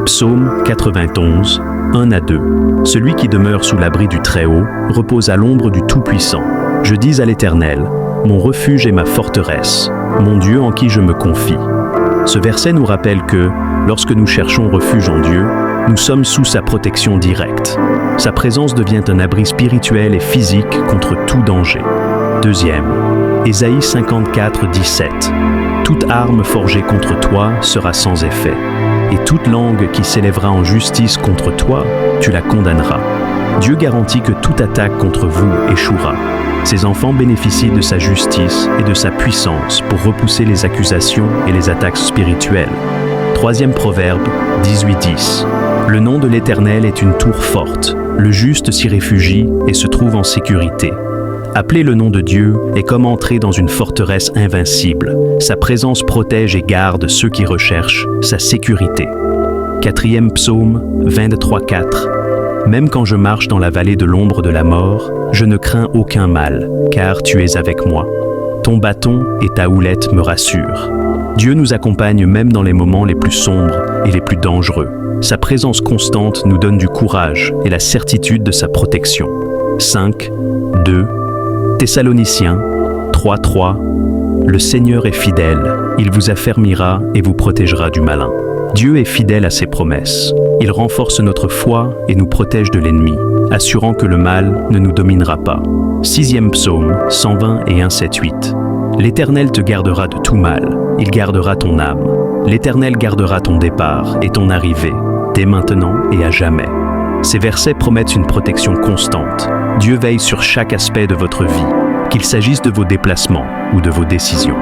Speaker 1: Psaume 91, 1 à 2. Celui qui demeure sous l'abri du Très-Haut repose à l'ombre du Tout-Puissant. Je dis à l'Éternel, mon refuge et ma forteresse, mon Dieu en qui je me confie. Ce verset nous rappelle que, lorsque nous cherchons refuge en Dieu, nous sommes sous sa protection directe. Sa présence devient un abri spirituel et physique contre tout danger. 2. Ésaïe 54, 17. toute arme forgée contre toi sera sans effet, et toute langue qui s'élèvera en justice contre toi, tu la condamneras. Dieu garantit que toute attaque contre vous échouera. Ses enfants bénéficient de sa justice et de sa puissance pour repousser les accusations et les attaques spirituelles. 3e Proverbe 18:10. Le nom de l'Éternel est une tour forte. Le juste s'y réfugie et se trouve en sécurité. Appeler le nom de Dieu est comme entrer dans une forteresse invincible. Sa présence protège et garde ceux qui recherchent sa sécurité. 4e Psaume 23:4. Même quand je marche dans la vallée de l'ombre de la mort, je ne crains aucun mal, car tu es avec moi. Ton bâton et ta houlette me rassurent. Dieu nous accompagne même dans les moments les plus sombres et les plus dangereux. Sa présence constante nous donne du courage et la certitude de sa protection. 5:2. Thessaloniciens 3:3. Le Seigneur est fidèle, il vous affermira et vous protégera du malin. Dieu est fidèle à ses promesses. Il renforce notre foi et nous protège de l'ennemi, assurant que le mal ne nous dominera pas. 6e Psaume 120 et 1:7-8. L'Éternel te gardera de tout mal, il gardera ton âme. L'Éternel gardera ton départ et ton arrivée, dès maintenant et à jamais. Ces versets promettent une protection constante. Dieu veille sur chaque aspect de votre vie, qu'il s'agisse de vos déplacements ou de vos décisions.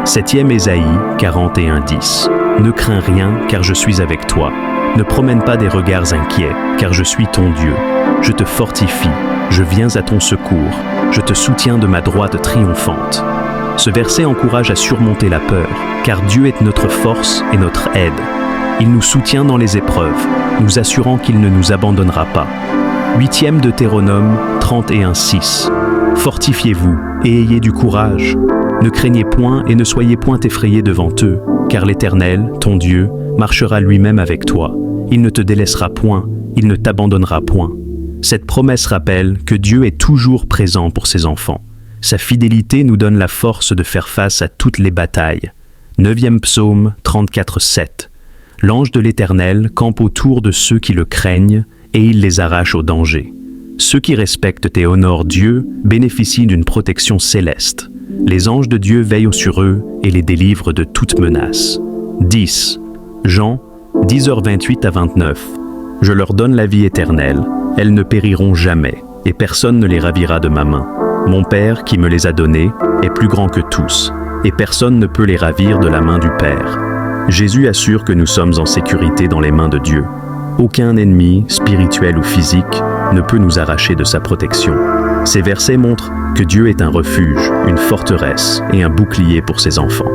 Speaker 1: 7e Ésaïe 41:10. Ne crains rien, car je suis avec toi. Ne promène pas des regards inquiets, car je suis ton Dieu. Je te fortifie, je viens à ton secours, je te soutiens de ma droite triomphante. Ce verset encourage à surmonter la peur, car Dieu est notre force et notre aide. Il nous soutient dans les épreuves, nous assurant qu'il ne nous abandonnera pas. 8e Deutéronome 31:6. Fortifiez-vous et ayez du courage. Ne craignez point et ne soyez point effrayés devant eux, car l'Éternel, ton Dieu, marchera lui-même avec toi. Il ne te délaissera point, il ne t'abandonnera point. Cette promesse rappelle que Dieu est toujours présent pour ses enfants. Sa fidélité nous donne la force de faire face à toutes les batailles. 9e Psaume 34:7. L'ange de l'Éternel campe autour de ceux qui le craignent et il les arrache au danger. Ceux qui respectent et honorent Dieu bénéficient d'une protection céleste. Les anges de Dieu veillent sur eux et les délivrent de toute menace. 10. Jean 10h28 à 29. Je leur donne la vie éternelle, elles ne périront jamais, et personne ne les ravira de ma main. Mon Père, qui me les a donnés, est plus grand que tous, et personne ne peut les ravir de la main du Père. Jésus assure que nous sommes en sécurité dans les mains de Dieu. Aucun ennemi, spirituel ou physique, ne peut nous arracher de sa protection. Ces versets montrent que Dieu est un refuge, une forteresse et un bouclier pour ses enfants.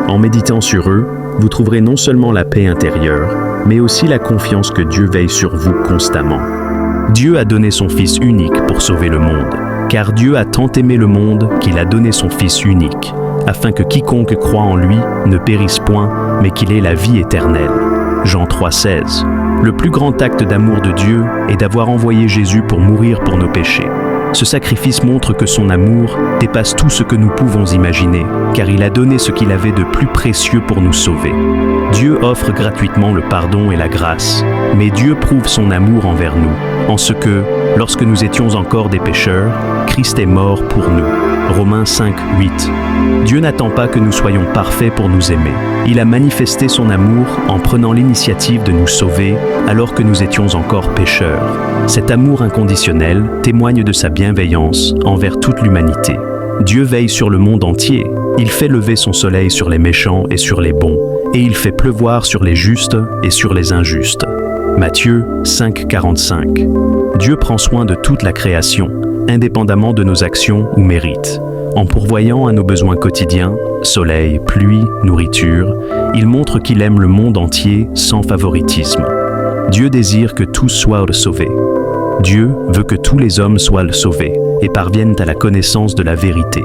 Speaker 1: En méditant sur eux, vous trouverez non seulement la paix intérieure, mais aussi la confiance que Dieu veille sur vous constamment. Dieu a donné son Fils unique pour sauver le monde, car Dieu a tant aimé le monde qu'il a donné son Fils unique, afin que quiconque croit en lui ne périsse point, mais qu'il ait la vie éternelle. Jean 3,16. Le plus grand acte d'amour de Dieu est d'avoir envoyé Jésus pour mourir pour nos péchés. Ce sacrifice montre que son amour dépasse tout ce que nous pouvons imaginer, car il a donné ce qu'il avait de plus précieux pour nous sauver. Dieu offre gratuitement le pardon et la grâce, mais Dieu prouve son amour envers nous, en ce que, lorsque nous étions encore des pécheurs, Christ est mort pour nous. Romains 5:8. Dieu n'attend pas que nous soyons parfaits pour nous aimer. Il a manifesté son amour en prenant l'initiative de nous sauver alors que nous étions encore pécheurs. Cet amour inconditionnel témoigne de sa bienveillance envers toute l'humanité. Dieu veille sur le monde entier. Il fait lever son soleil sur les méchants et sur les bons, et il fait pleuvoir sur les justes et sur les injustes. Matthieu 5:45. Dieu prend soin de toute la création, indépendamment de nos actions ou mérites. En pourvoyant à nos besoins quotidiens, soleil, pluie, nourriture, il montre qu'il aime le monde entier sans favoritisme. Dieu désire que tous soient sauvés. Dieu veut que tous les hommes soient sauvés et parviennent à la connaissance de la vérité.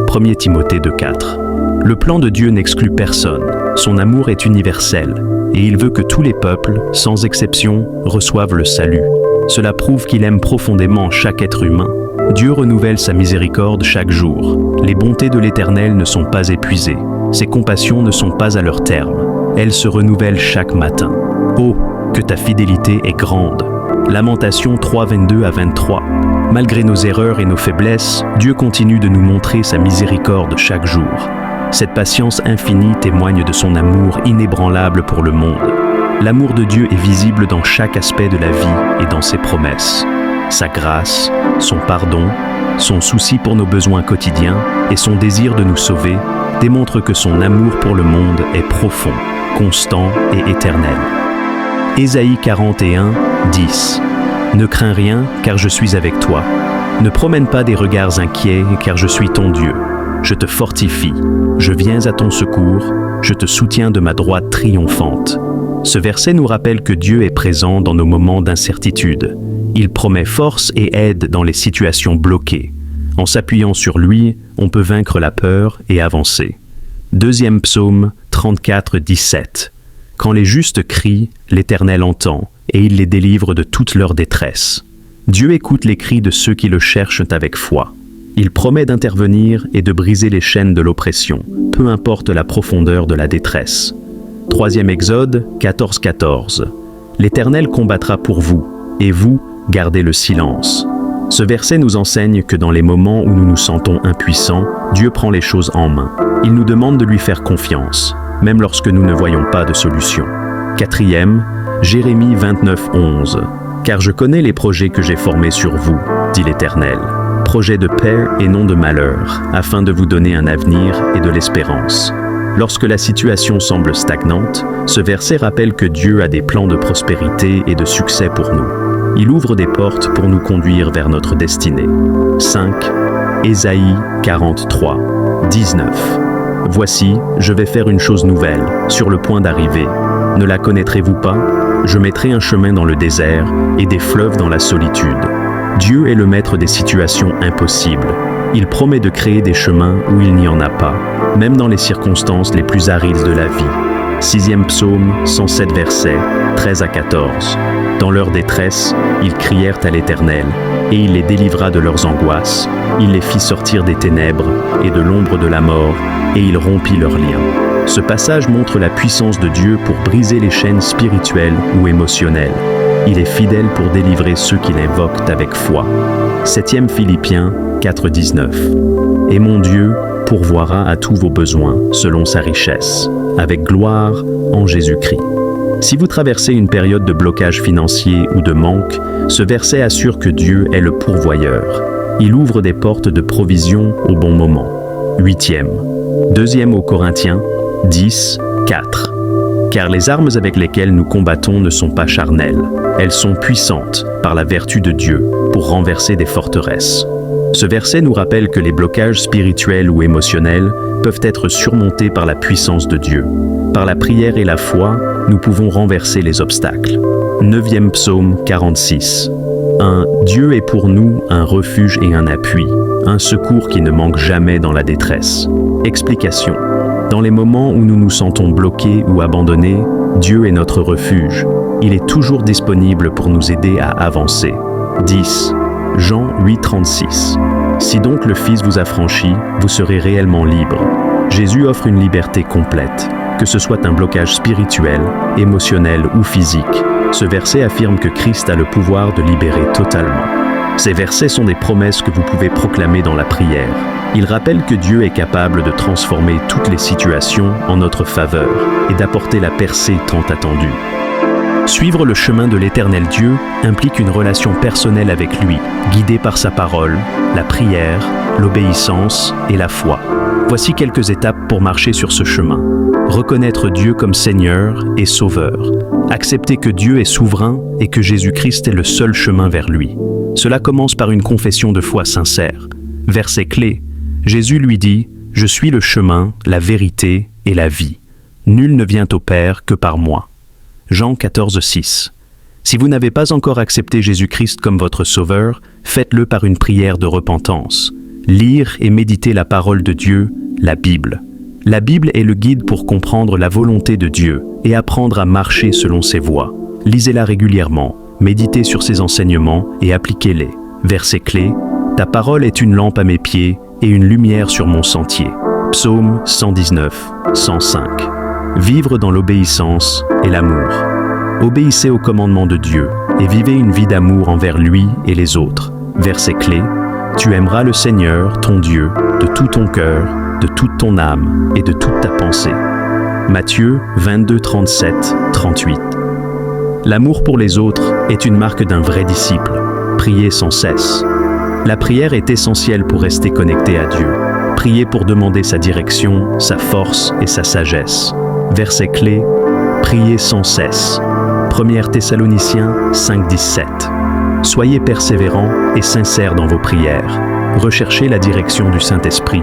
Speaker 1: 1 Timothée 2:4. Le plan de Dieu n'exclut personne. Son amour est universel et il veut que tous les peuples, sans exception, reçoivent le salut. Cela prouve qu'il aime profondément chaque être humain. Dieu renouvelle sa miséricorde chaque jour. Les bontés de l'Éternel ne sont pas épuisées. Ses compassions ne sont pas à leur terme. Elles se renouvellent chaque matin. Oh, que ta fidélité est grande. Lamentations 3:22 à 23. Malgré nos erreurs et nos faiblesses, Dieu continue de nous montrer sa miséricorde chaque jour. Cette patience infinie témoigne de son amour inébranlable pour le monde. L'amour de Dieu est visible dans chaque aspect de la vie et dans ses promesses. Sa grâce, son pardon, son souci pour nos besoins quotidiens et son désir de nous sauver démontrent que son amour pour le monde est profond, constant et éternel. Ésaïe 41, 10. Ne crains rien, car je suis avec toi. Ne promène pas des regards inquiets, car je suis ton Dieu. Je te fortifie, je viens à ton secours, je te soutiens de ma droite triomphante. Ce verset nous rappelle que Dieu est présent dans nos moments d'incertitude. Il promet force et aide dans les situations bloquées. En s'appuyant sur lui, on peut vaincre la peur et avancer. Deuxième psaume 34, 17. Quand les justes crient, l'Éternel entend, et il les délivre de toute leur détresse. Dieu écoute les cris de ceux qui le cherchent avec foi. Il promet d'intervenir et de briser les chaînes de l'oppression, peu importe la profondeur de la détresse. Troisième Exode 14, 14. L'Éternel combattra pour vous, et vous, gardez le silence. Ce verset nous enseigne que dans les moments où nous nous sentons impuissants, Dieu prend les choses en main. Il nous demande de lui faire confiance, même lorsque nous ne voyons pas de solution. Quatrième, Jérémie 29, 11. Car je connais les projets que j'ai formés sur vous, dit l'Éternel. Projets de paix et non de malheur, afin de vous donner un avenir et de l'espérance. Lorsque la situation semble stagnante, ce verset rappelle que Dieu a des plans de prospérité et de succès pour nous. Il ouvre des portes pour nous conduire vers notre destinée. 5. Ésaïe 43, 19. Voici, je vais faire une chose nouvelle, sur le point d'arriver. Ne la connaîtrez-vous pas? Je mettrai un chemin dans le désert et des fleuves dans la solitude. Dieu est le maître des situations impossibles. Il promet de créer des chemins où il n'y en a pas, même dans les circonstances les plus arides de la vie. Sixième psaume, 107 versets, 13 à 14. Dans leur détresse, ils crièrent à l'Éternel, et il les délivra de leurs angoisses. Il les fit sortir des ténèbres et de l'ombre de la mort, et il rompit leurs liens. Ce passage montre la puissance de Dieu pour briser les chaînes spirituelles ou émotionnelles. Il est fidèle pour délivrer ceux qui l'invoquent avec foi. 7e Philippiens 4, 19. Et mon Dieu pourvoira à tous vos besoins selon sa richesse, avec gloire en Jésus-Christ. Si vous traversez une période de blocage financier ou de manque, ce verset assure que Dieu est le pourvoyeur. Il ouvre des portes de provision au bon moment. 8e. 2e aux Corinthiens 10, 4. Car les armes avec lesquelles nous combattons ne sont pas charnelles. Elles sont puissantes par la vertu de Dieu pour renverser des forteresses. Ce verset nous rappelle que les blocages spirituels ou émotionnels peuvent être surmontés par la puissance de Dieu. Par la prière et la foi, nous pouvons renverser les obstacles. 9e psaume 46. Dieu est pour nous un refuge et un appui, un secours qui ne manque jamais dans la détresse. Explication. Dans les moments où nous nous sentons bloqués ou abandonnés, Dieu est notre refuge. Il est toujours disponible pour nous aider à avancer. 10. Jean 8, 36. Si donc le Fils vous a franchi, vous serez réellement libre. Jésus offre une liberté complète, que ce soit un blocage spirituel, émotionnel ou physique. Ce verset affirme que Christ a le pouvoir de libérer totalement. Ces versets sont des promesses que vous pouvez proclamer dans la prière. Ils rappellent que Dieu est capable de transformer toutes les situations en notre faveur et d'apporter la percée tant attendue. Suivre le chemin de l'Éternel Dieu implique une relation personnelle avec lui, guidée par sa parole, la prière, l'obéissance et la foi. Voici quelques étapes pour marcher sur ce chemin. Reconnaître Dieu comme Seigneur et Sauveur. Accepter que Dieu est souverain et que Jésus-Christ est le seul chemin vers lui. Cela commence par une confession de foi sincère. Verset clé. Jésus lui dit « Je suis le chemin, la vérité et la vie. Nul ne vient au Père que par moi. » Jean 14, 6. Si vous n'avez pas encore accepté Jésus-Christ comme votre Sauveur, faites-le par une prière de repentance. Lire et méditer la parole de Dieu, la Bible. La Bible est le guide pour comprendre la volonté de Dieu et apprendre à marcher selon ses voies. Lisez-la régulièrement, méditez sur ses enseignements et appliquez-les. Verset clé, « Ta parole est une lampe à mes pieds et une lumière sur mon sentier. » Psaume 119, 105. Vivre dans l'obéissance et l'amour. Obéissez aux commandements de Dieu et vivez une vie d'amour envers lui et les autres. Verset clé, « Tu aimeras le Seigneur, ton Dieu, de tout ton cœur, de toute ton âme et de toute ta pensée. Matthieu 22, 37, 38. L'amour pour les autres est une marque d'un vrai disciple. Priez sans cesse. La prière est essentielle pour rester connecté à Dieu. Priez pour demander sa direction, sa force et sa sagesse. Verset clé, priez sans cesse. 1 Thessaloniciens 5, 17. Soyez persévérants et sincères dans vos prières. Recherchez la direction du Saint-Esprit.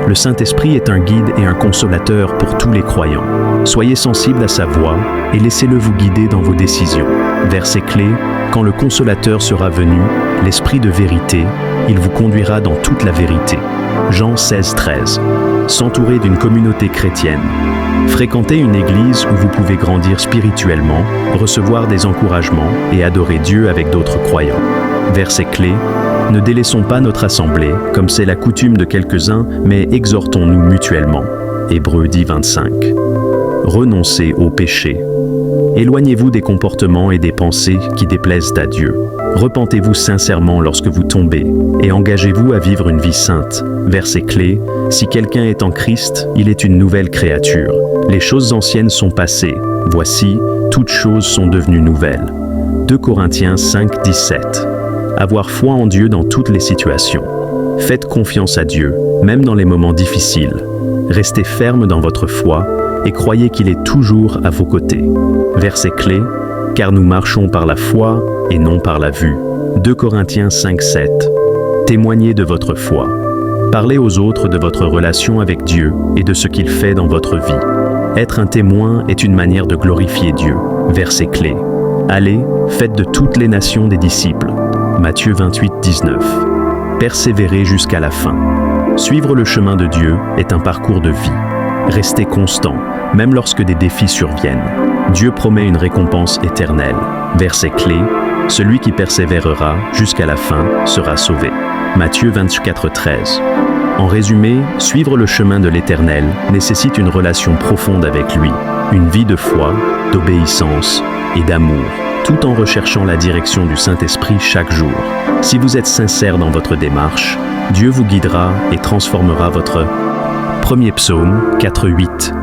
Speaker 1: Le Saint-Esprit est un guide et un consolateur pour tous les croyants. Soyez sensibles à sa voix et laissez-le vous guider dans vos décisions. Verset clé, quand le consolateur sera venu, l'Esprit de vérité, il vous conduira dans toute la vérité. Jean 16, 13. S'entourer d'une communauté chrétienne. Fréquentez une église où vous pouvez grandir spirituellement, recevoir des encouragements et adorer Dieu avec d'autres croyants. Verset clé, ne délaissons pas notre assemblée, comme c'est la coutume de quelques-uns, mais exhortons-nous mutuellement. Hébreux 10, 25. Renoncez au péché. Éloignez-vous des comportements et des pensées qui déplaisent à Dieu. Repentez-vous sincèrement lorsque vous tombez et engagez-vous à vivre une vie sainte. Verset clé, si quelqu'un est en Christ, il est une nouvelle créature. Les choses anciennes sont passées. Voici, toutes choses sont devenues nouvelles. 2 Corinthiens 5, 17. Avoir foi en Dieu dans toutes les situations. Faites confiance à Dieu, même dans les moments difficiles. Restez ferme dans votre foi et croyez qu'il est toujours à vos côtés. Verset clé, car nous marchons par la foi et non par la vue. 2 Corinthiens 5, 7. Témoignez de votre foi. Parlez aux autres de votre relation avec Dieu et de ce qu'il fait dans votre vie. Être un témoin est une manière de glorifier Dieu. Verset clé. Allez, faites de toutes les nations des disciples. Matthieu 28, 19. Persévérez jusqu'à la fin. Suivre le chemin de Dieu est un parcours de vie. Restez constant, même lorsque des défis surviennent. Dieu promet une récompense éternelle. Verset clé, celui qui persévérera jusqu'à la fin sera sauvé. Matthieu 24, 13. En résumé, suivre le chemin de l'Éternel nécessite une relation profonde avec lui, une vie de foi, d'obéissance et d'amour, tout en recherchant la direction du Saint-Esprit chaque jour. Si vous êtes sincère dans votre démarche, Dieu vous guidera et transformera votre... Premier psaume 4, 8.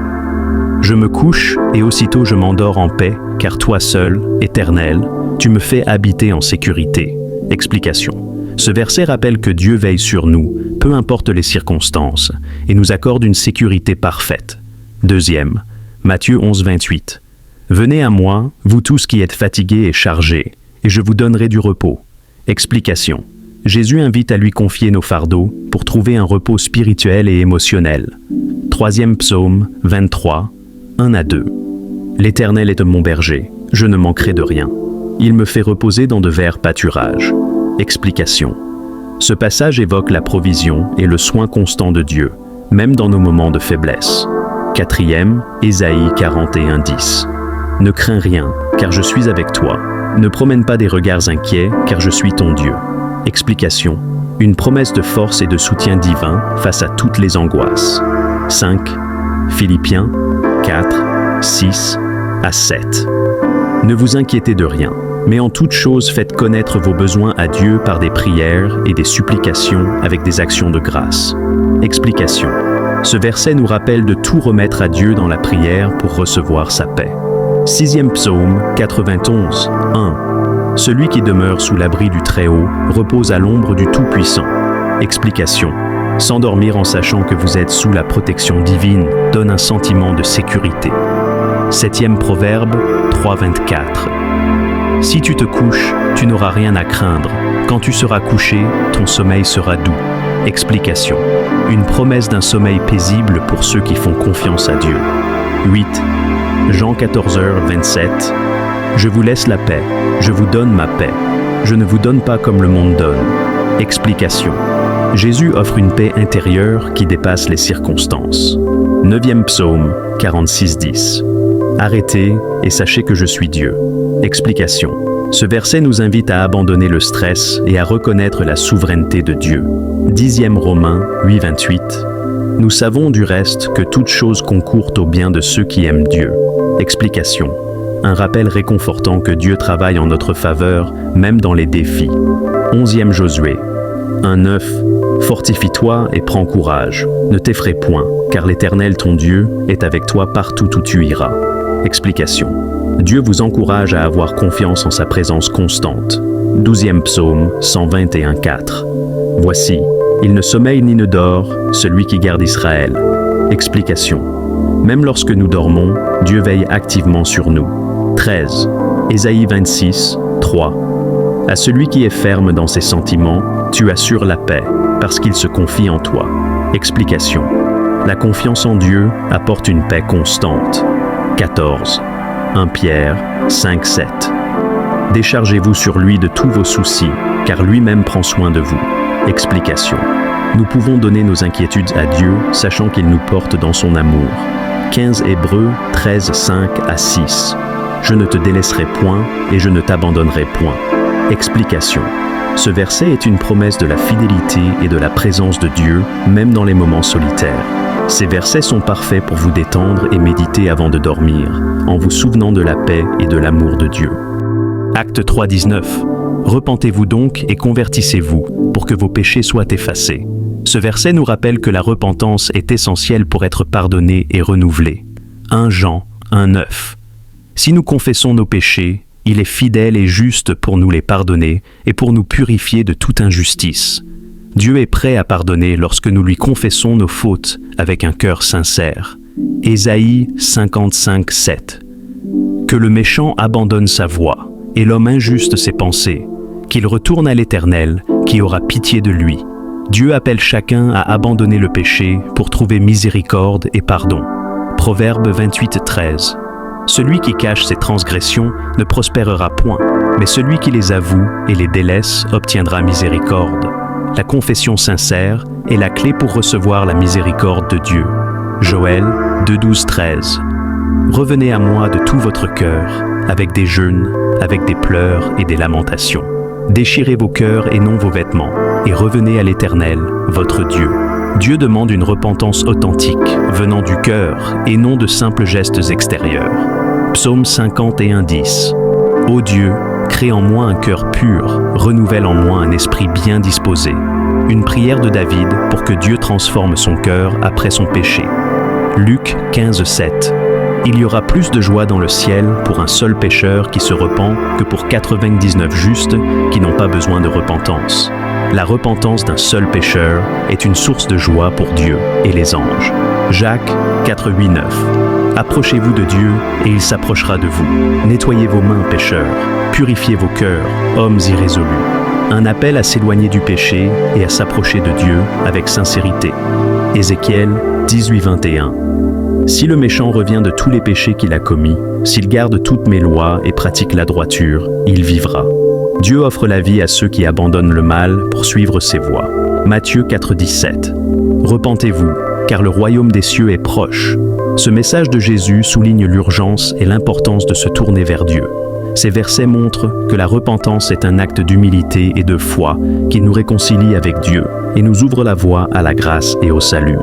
Speaker 1: Je me couche et aussitôt je m'endors en paix, car toi seul, Éternel, tu me fais habiter en sécurité. Explication. Ce verset rappelle que Dieu veille sur nous, peu importe les circonstances, et nous accorde une sécurité parfaite. Deuxième, Matthieu 11, 28. Venez à moi, vous tous qui êtes fatigués et chargés, et je vous donnerai du repos. Explication. Jésus invite à lui confier nos fardeaux pour trouver un repos spirituel et émotionnel. Troisième psaume 23, 1 à 2. L'Éternel est mon berger, je ne manquerai de rien. Il me fait reposer dans de verts pâturages. Explication. Ce passage évoque la provision et le soin constant de Dieu, même dans nos moments de faiblesse. Quatrième, Ésaïe 41, 10. Ne crains rien, car je suis avec toi. Ne promène pas des regards inquiets, car je suis ton Dieu. Explication. Une promesse de force et de soutien divin face à toutes les angoisses. 5. Philippiens 4, 6 à 7. Ne vous inquiétez de rien, mais en toute chose faites connaître vos besoins à Dieu par des prières et des supplications avec des actions de grâce. Explication. Ce verset nous rappelle de tout remettre à Dieu dans la prière pour recevoir sa paix. Sixième psaume 91, 1. Celui qui demeure sous l'abri du Très-Haut repose à l'ombre du Tout-Puissant. Explication. S'endormir en sachant que vous êtes sous la protection divine donne un sentiment de sécurité. Septième proverbe 3, 24. Si tu te couches, tu n'auras rien à craindre. Quand tu seras couché, ton sommeil sera doux. Explication. Une promesse d'un sommeil paisible pour ceux qui font confiance à Dieu. 8. Jean 14, 27. Je vous laisse la paix, je vous donne ma paix. Je ne vous donne pas comme le monde donne. Explication. Jésus offre une paix intérieure qui dépasse les circonstances. 9e psaume 46, 10. Arrêtez et sachez que je suis Dieu. Explication. Ce verset nous invite à abandonner le stress et à reconnaître la souveraineté de Dieu. 10e Romains 8, 28. Nous savons du reste que toute chose concourt au bien de ceux qui aiment Dieu. Explication. Un rappel réconfortant que Dieu travaille en notre faveur, même dans les défis. 11e Josué 1:9. Fortifie-toi et prends courage. Ne t'effraie point, car l'Éternel ton Dieu est avec toi partout où tu iras. Explication. Dieu vous encourage à avoir confiance en sa présence constante. 12e psaume, 121:4. Voici, il ne sommeille ni ne dort, celui qui garde Israël. Explication. Même lorsque nous dormons, Dieu veille activement sur nous. 13. Ésaïe 26:3. À celui qui est ferme dans ses sentiments, tu assures la paix, parce qu'il se confie en toi. Explication. La confiance en Dieu apporte une paix constante. 14. 1 Pierre 5:7. Déchargez-vous sur lui de tous vos soucis, car lui-même prend soin de vous. Explication. Nous pouvons donner nos inquiétudes à Dieu, sachant qu'il nous porte dans son amour. 15 Hébreux 13:5-6. Je ne te délaisserai point et je ne t'abandonnerai point. Explication. Ce verset est une promesse de la fidélité et de la présence de Dieu, même dans les moments solitaires. Ces versets sont parfaits pour vous détendre et méditer avant de dormir, en vous souvenant de la paix et de l'amour de Dieu. Acte 3:19. Repentez-vous donc et convertissez-vous, pour que vos péchés soient effacés. Ce verset nous rappelle que la repentance est essentielle pour être pardonné et renouvelé. 1 Jean 1:9. Si nous confessons nos péchés, il est fidèle et juste pour nous les pardonner et pour nous purifier de toute injustice. Dieu est prêt à pardonner lorsque nous lui confessons nos fautes avec un cœur sincère. Ésaïe 55:7. Que le méchant abandonne sa voie et l'homme injuste ses pensées, qu'il retourne à l'Éternel, qui aura pitié de lui. Dieu appelle chacun à abandonner le péché pour trouver miséricorde et pardon. Proverbe 28:13. Celui qui cache ses transgressions ne prospérera point, mais celui qui les avoue et les délaisse obtiendra miséricorde. La confession sincère est la clé pour recevoir la miséricorde de Dieu. Joël 2:12-13. Revenez à moi de tout votre cœur, avec des jeûnes, avec des pleurs et des lamentations. Déchirez vos cœurs et non vos vêtements, et revenez à l'Éternel, votre Dieu. Dieu demande une repentance authentique, venant du cœur, et non de simples gestes extérieurs. Psaume 51:10. Ô Dieu, crée en moi un cœur pur, renouvelle en moi un esprit bien disposé. Une prière de David pour que Dieu transforme son cœur après son péché. Luc 15:7. Il y aura plus de joie dans le ciel pour un seul pécheur qui se repent que pour 99 justes qui n'ont pas besoin de repentance. La repentance d'un seul pécheur est une source de joie pour Dieu et les anges. Jacques 4:8-9. Approchez-vous de Dieu et il s'approchera de vous. Nettoyez vos mains, pécheurs. Purifiez vos cœurs, hommes irrésolus. Un appel à s'éloigner du péché et à s'approcher de Dieu avec sincérité. Ézéchiel 18:21. Si le méchant revient de tous les péchés qu'il a commis, s'il garde toutes mes lois et pratique la droiture, il vivra. Dieu offre la vie à ceux qui abandonnent le mal pour suivre ses voies. Matthieu 4:17. Repentez-vous, car le royaume des cieux est proche. Ce message de Jésus souligne l'urgence et l'importance de se tourner vers Dieu. Ces versets montrent que la repentance est un acte d'humilité et de foi qui nous réconcilie avec Dieu et nous ouvre la voie à la grâce et au salut.